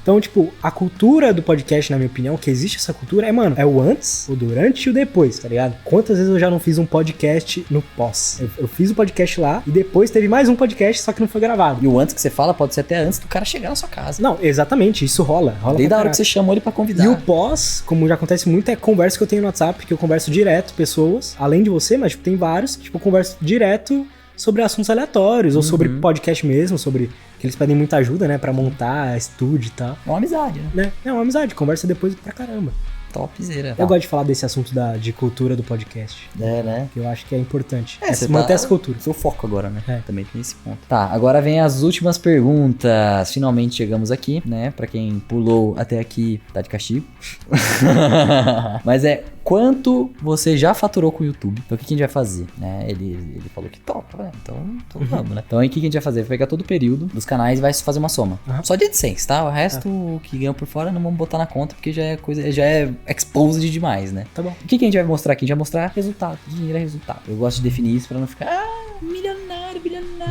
Então, tipo, a cultura do podcast, na minha opinião, que existe essa cultura, é o antes, o durante e o depois, tá ligado? Quantas vezes eu já não fiz um podcast no pós? Eu fiz o podcast lá e depois teve mais um podcast, só que não foi gravado. E o antes que você fala pode ser até antes do cara chegar na sua casa. Não, exatamente, isso rola. Desde a hora que você chamou ele pra convidar. E o pós, como já acontece muito, é conversa que eu tenho no WhatsApp, que eu converso direto, pessoas, além de você, mas tipo, tem vários, que tipo, eu converso direto sobre assuntos aleatórios, ou sobre podcast mesmo, sobre que eles pedem muita ajuda, né, pra montar estúdio e tal. É uma amizade, né? É uma amizade, conversa depois pra caramba. Topzera. Eu gosto de falar desse assunto de cultura do podcast. Né? Que eu acho que é importante. Você manter essa cultura. Seu foco agora, né? Também tem esse ponto. Tá, agora vem as últimas perguntas. Finalmente chegamos aqui, né? Pra quem pulou até aqui, tá de castigo. Mas quanto você já faturou com o YouTube? Então o que a gente vai fazer? Né? Ele falou que topa, né? Então vamos, né? Então aí o que a gente vai fazer? Vai pegar todo o período dos canais e vai fazer uma soma. Só de AdSense, tá? O resto que ganhou por fora não vamos botar na conta, porque já é exposed demais, né? Tá bom. O que a gente vai mostrar aqui? A gente vai mostrar resultado. Dinheiro é resultado. Eu gosto de definir isso pra não ficar milionário,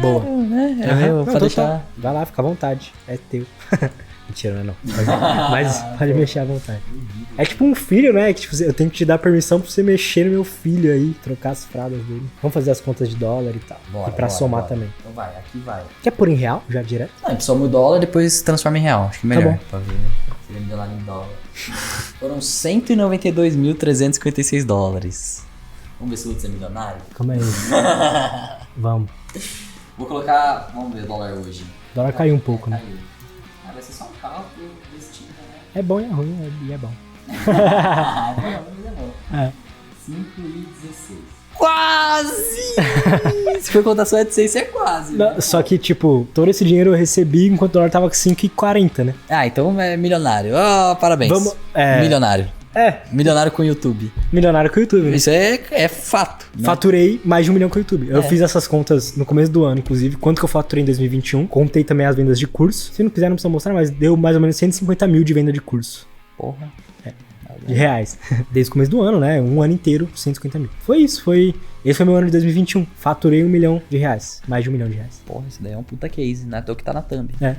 boa, né? Não, deixar... Vai lá, fica à vontade. É teu. Mentira, não. Mas pode mexer à vontade. É tipo um filho, né? Que tipo, eu tenho que te dar permissão pra você mexer no meu filho aí, trocar as fradas dele. Vamos fazer as contas de dólar e tal. Bora, somar também. Então aqui vai. Quer pôr em real já direto? Não, a gente soma o dólar e depois transforma em real. Acho que melhor. Tá bom. Pra ver se ele me lá em dólar. Foram 192.356 dólares. Vamos ver se o Lutz é milionário? Calma aí. Vamos. Vou colocar... Vamos ver o dólar hoje. O dólar caiu um pouco, né? Caiu. Vai ser só um cálculo destino, né? É bom e é ruim, e é bom. É bom. 5,16. Quase! Se for contar só de 6, é quase. Não, só que, tipo, todo esse dinheiro eu recebi enquanto o dólar tava com 5,40, né? Então é milionário. Parabéns. Milionário. Milionário com o YouTube. Milionário com o YouTube, né? Isso é fato. Né? Faturei mais de 1 milhão com o YouTube. Eu fiz essas contas no começo do ano, inclusive. Quanto que eu faturei em 2021. Contei também as vendas de curso. Se não quiser, não precisa mostrar, mas deu mais ou menos 150 mil de venda de curso. Porra. de reais. Desde o começo do ano, né? Um ano inteiro, 150 mil. Foi isso, esse foi meu ano de 2021. Faturei R$1 milhão. Mais de R$1 milhão. Porra, isso daí é um puta case, né? Tô que tá na thumb. É.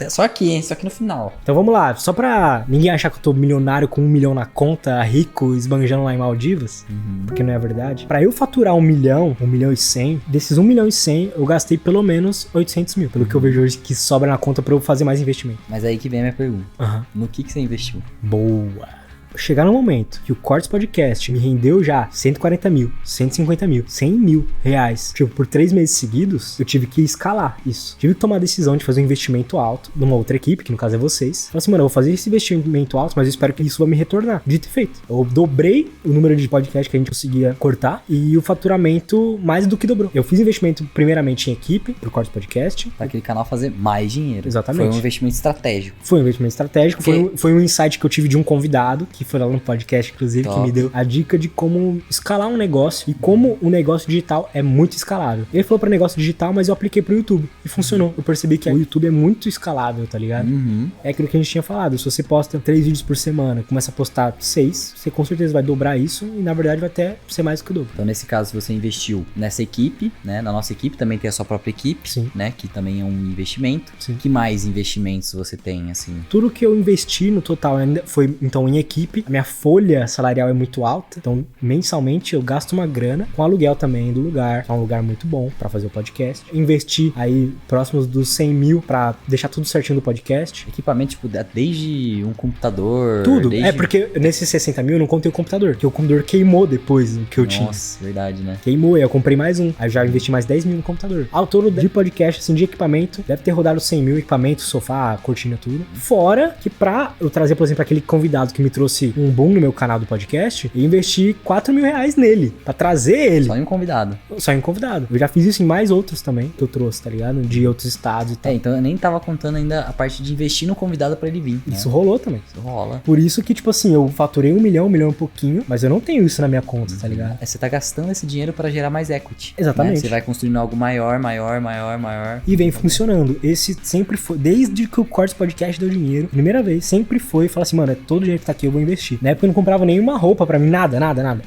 Só aqui, hein? Só aqui no final. Então vamos lá, só pra ninguém achar que eu tô milionário com 1 milhão na conta, rico, esbanjando lá em Maldivas, porque não é verdade. Pra eu faturar 1 milhão, 1 milhão e 100, desses 1 milhão e 100, eu gastei pelo menos 800 mil. Pelo que eu vejo hoje que sobra na conta pra eu fazer mais investimento. Mas aí que vem a minha pergunta. Aham. No que você investiu? Boa. Chegar no momento que o Cortes Podcast me rendeu já 140 mil, 150 mil, 100 mil reais, tipo, por 3 meses seguidos, eu tive que escalar isso. Tive que tomar a decisão de fazer um investimento alto numa outra equipe, que no caso é vocês. Falei assim, mano, eu vou fazer esse investimento alto, mas eu espero que isso vai me retornar. Dito e feito. Eu dobrei o número de podcast que a gente conseguia cortar e o faturamento mais do que dobrou. Eu fiz investimento primeiramente em equipe, pro Cortes Podcast. Pra aquele canal fazer mais dinheiro. Exatamente. Foi um investimento estratégico. Foi um investimento estratégico, Porque- foi um insight que eu tive de um convidado, que foi lá no podcast, inclusive, Top. que me deu a dica de como escalar um negócio e como o negócio digital é muito escalável. Ele falou para negócio digital, mas eu apliquei pro YouTube e funcionou. Eu percebi que o YouTube é muito escalável, tá ligado? Uhum. É aquilo que a gente tinha falado. Se você posta 3 vídeos por semana, começa a postar 6, você com certeza vai dobrar isso e na verdade vai até ser mais do que o dobro. Então, nesse caso, você investiu nessa equipe, né? Na nossa equipe também tem a sua própria equipe, Sim. né? Que também é um investimento. Sim. Que mais investimentos você tem, assim? Tudo que eu investi no total ainda foi, então, em equipe. A minha folha salarial é muito alta, então mensalmente eu gasto uma grana com aluguel também do lugar, que é um lugar muito bom pra fazer o podcast. Investi aí próximos dos 100 mil pra deixar tudo certinho do podcast. Equipamento, tipo, desde um computador... Tudo. desde... É porque nesses 60 mil eu não contei o computador, porque o computador queimou depois do que eu tinha. Nossa, verdade, né? Queimou, aí eu comprei mais um. Aí já investi mais 10 mil no computador. Ao todo de podcast, assim, de equipamento, deve ter rodado 100 mil equipamento, sofá, cortina, tudo. Fora que pra eu trazer, por exemplo, aquele convidado que me trouxe um boom no meu canal do podcast, eu investi 4 mil reais nele, pra trazer ele. Só em um convidado. Só em convidado. Eu já fiz isso em mais outros também, que eu trouxe, tá ligado? De outros estados e tal. É, então eu nem tava contando ainda a parte de investir no convidado pra ele vir, né? Isso rolou também. Isso rola. Por isso que, tipo assim, eu faturei 1 milhão e pouquinho, mas eu não tenho isso na minha conta, tá ligado? É, você tá gastando esse dinheiro pra gerar mais equity. Exatamente. Né? Você vai construindo algo maior. E vem funcionando. Esse sempre foi, desde que o Cortes Podcast deu dinheiro, primeira vez, sempre foi, falar assim, mano, é todo o dinheiro que tá aqui, eu vou investir. Na época eu não comprava nenhuma roupa pra mim, nada.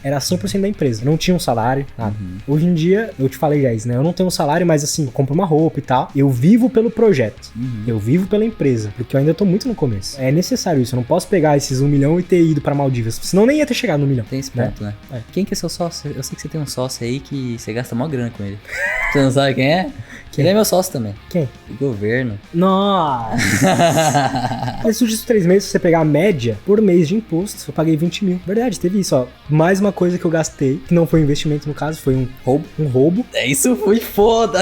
Era 100% da empresa. Eu não tinha um salário, nada. Hoje em dia, eu te falei já isso, né? Eu não tenho um salário, mas assim, eu compro uma roupa e tal. Eu vivo pelo projeto. Eu vivo pela empresa, porque eu ainda tô muito no começo. É necessário isso. Eu não posso pegar esses 1 milhão e ter ido pra Maldivas, senão nem ia ter chegado no 1 milhão. Tem esse ponto, né? Quem que é seu sócio? Eu sei que você tem um sócio aí que você gasta mó grana com ele. Você não sabe quem é? Quem? Ele é meu sócio também. Quem? O governo. Nossa! Nesses últimos 3 meses, se você pegar a média por mês de imposto, eu paguei 20 mil. Verdade, teve isso, ó. Mais uma coisa que eu gastei, que não foi investimento no caso, foi um roubo. É, isso foi foda.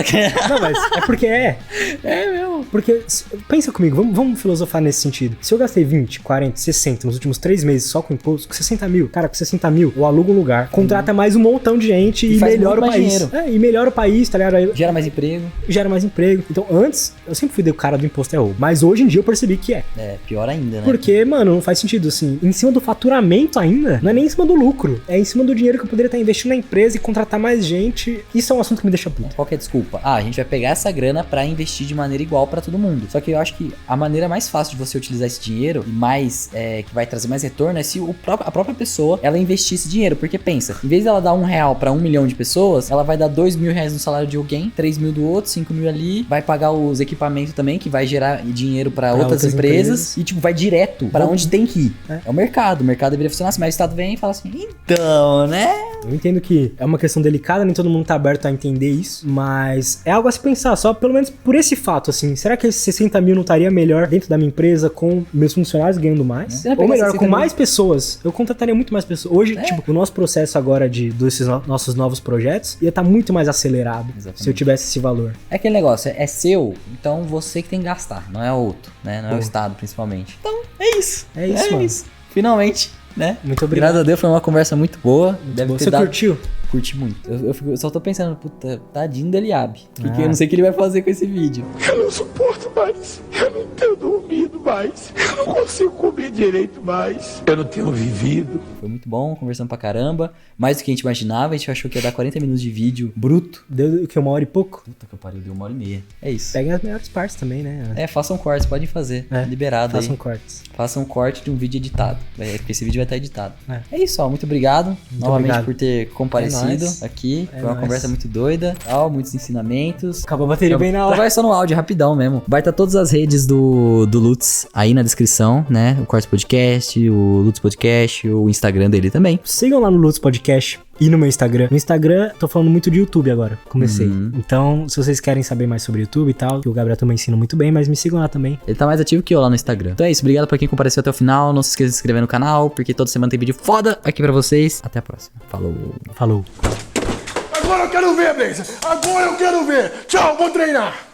Não, mas é porque é. É mesmo. Porque, pensa comigo, vamos filosofar nesse sentido. Se eu gastei 20, 40, 60 nos últimos 3 meses só com imposto, com 60 mil, cara, com 60 mil, eu alugo um lugar, contrata mais um montão de gente e faz melhora o muito mais país. dinheiro. E melhora o país, tá ligado? Aí Gera mais emprego. gera mais emprego. Então, antes, eu sempre fui do cara do imposto é roubo. Mas hoje em dia eu percebi que é. É, pior ainda, né? Porque, mano, não faz sentido, assim, em cima do faturamento ainda, não é nem em cima do lucro, é em cima do dinheiro que eu poderia estar investindo na empresa e contratar mais gente. Isso é um assunto que me deixa puto. Qual que é a desculpa? Ah, a gente vai pegar essa grana pra investir de maneira igual pra todo mundo. Só que eu acho que a maneira mais fácil de você utilizar esse dinheiro e mais, que vai trazer mais retorno é se a própria pessoa, ela investir esse dinheiro. Porque pensa, em vez dela dar R$1 pra 1 milhão de pessoas, ela vai dar R$2 mil no salário de alguém, 3 mil do outro, 5 mil ali, vai pagar os equipamentos também, que vai gerar dinheiro pra outras empresas e, tipo, vai direto pra onde tem que ir. É o mercado deveria funcionar assim, mas o Estado vem e fala assim, então, né? Eu entendo que é uma questão delicada, nem todo mundo tá aberto a entender isso, mas é algo a se pensar, só pelo menos por esse fato, assim, será que esses 60 mil não estaria melhor dentro da minha empresa com meus funcionários ganhando mais? Ou melhor, com mais pessoas, eu contrataria muito mais pessoas. Hoje, tipo, o nosso processo agora desses nossos novos projetos ia estar muito mais acelerado. Exatamente. Se eu tivesse esse valor. É aquele negócio, é seu, então você que tem que gastar, não é outro, né? Não é o Estado, principalmente. Então, é isso. É isso, mano. Finalmente, né? Muito obrigado. Graças a Deus, foi uma conversa muito boa. Você curtiu? curti muito. Eu só tô pensando, puta, tadinho do Eliabe. Porque eu não sei o que ele vai fazer com esse vídeo. Eu não suporto mais. Eu não tenho dormido mais. Eu não consigo comer direito mais. Eu não tenho vivido. Foi muito bom, conversando pra caramba. Mais do que a gente imaginava. A gente achou que ia dar 40 minutos de vídeo bruto. Deu o que, 1h30? Puta que eu pariu, deu 1h30. É isso. Peguem as melhores partes também, né? Façam cortes, podem fazer. Liberado façam aí. cortes. Façam um corte de um vídeo editado. Porque esse vídeo vai estar editado. É. É isso, ó. Muito obrigado. Novamente obrigado. por ter comparecido nóis. aqui. É Foi uma nóis. conversa muito doida, tal, muitos ensinamentos. Acabou a bateria bem na Então hora. vai só no áudio, rapidão mesmo. Vai estar todas as redes do Lutz aí na descrição, né? O Cortes Podcast, o Lutz Podcast, o Instagram dele também. Sigam lá no Lutz Podcast e no meu Instagram. No Instagram, tô falando muito de YouTube agora. Comecei. Então, se vocês querem saber mais sobre YouTube e tal, que o Gabriel também ensina muito bem, mas me sigam lá também. Ele tá mais ativo que eu lá no Instagram. Então é isso, obrigado pra quem compareceu até o final. Não se esqueça de se inscrever no canal, porque toda semana tem vídeo foda aqui pra vocês. Até a próxima. Falou. Falou. Agora eu quero ver, Blazer. Agora eu quero ver. Tchau, vou treinar.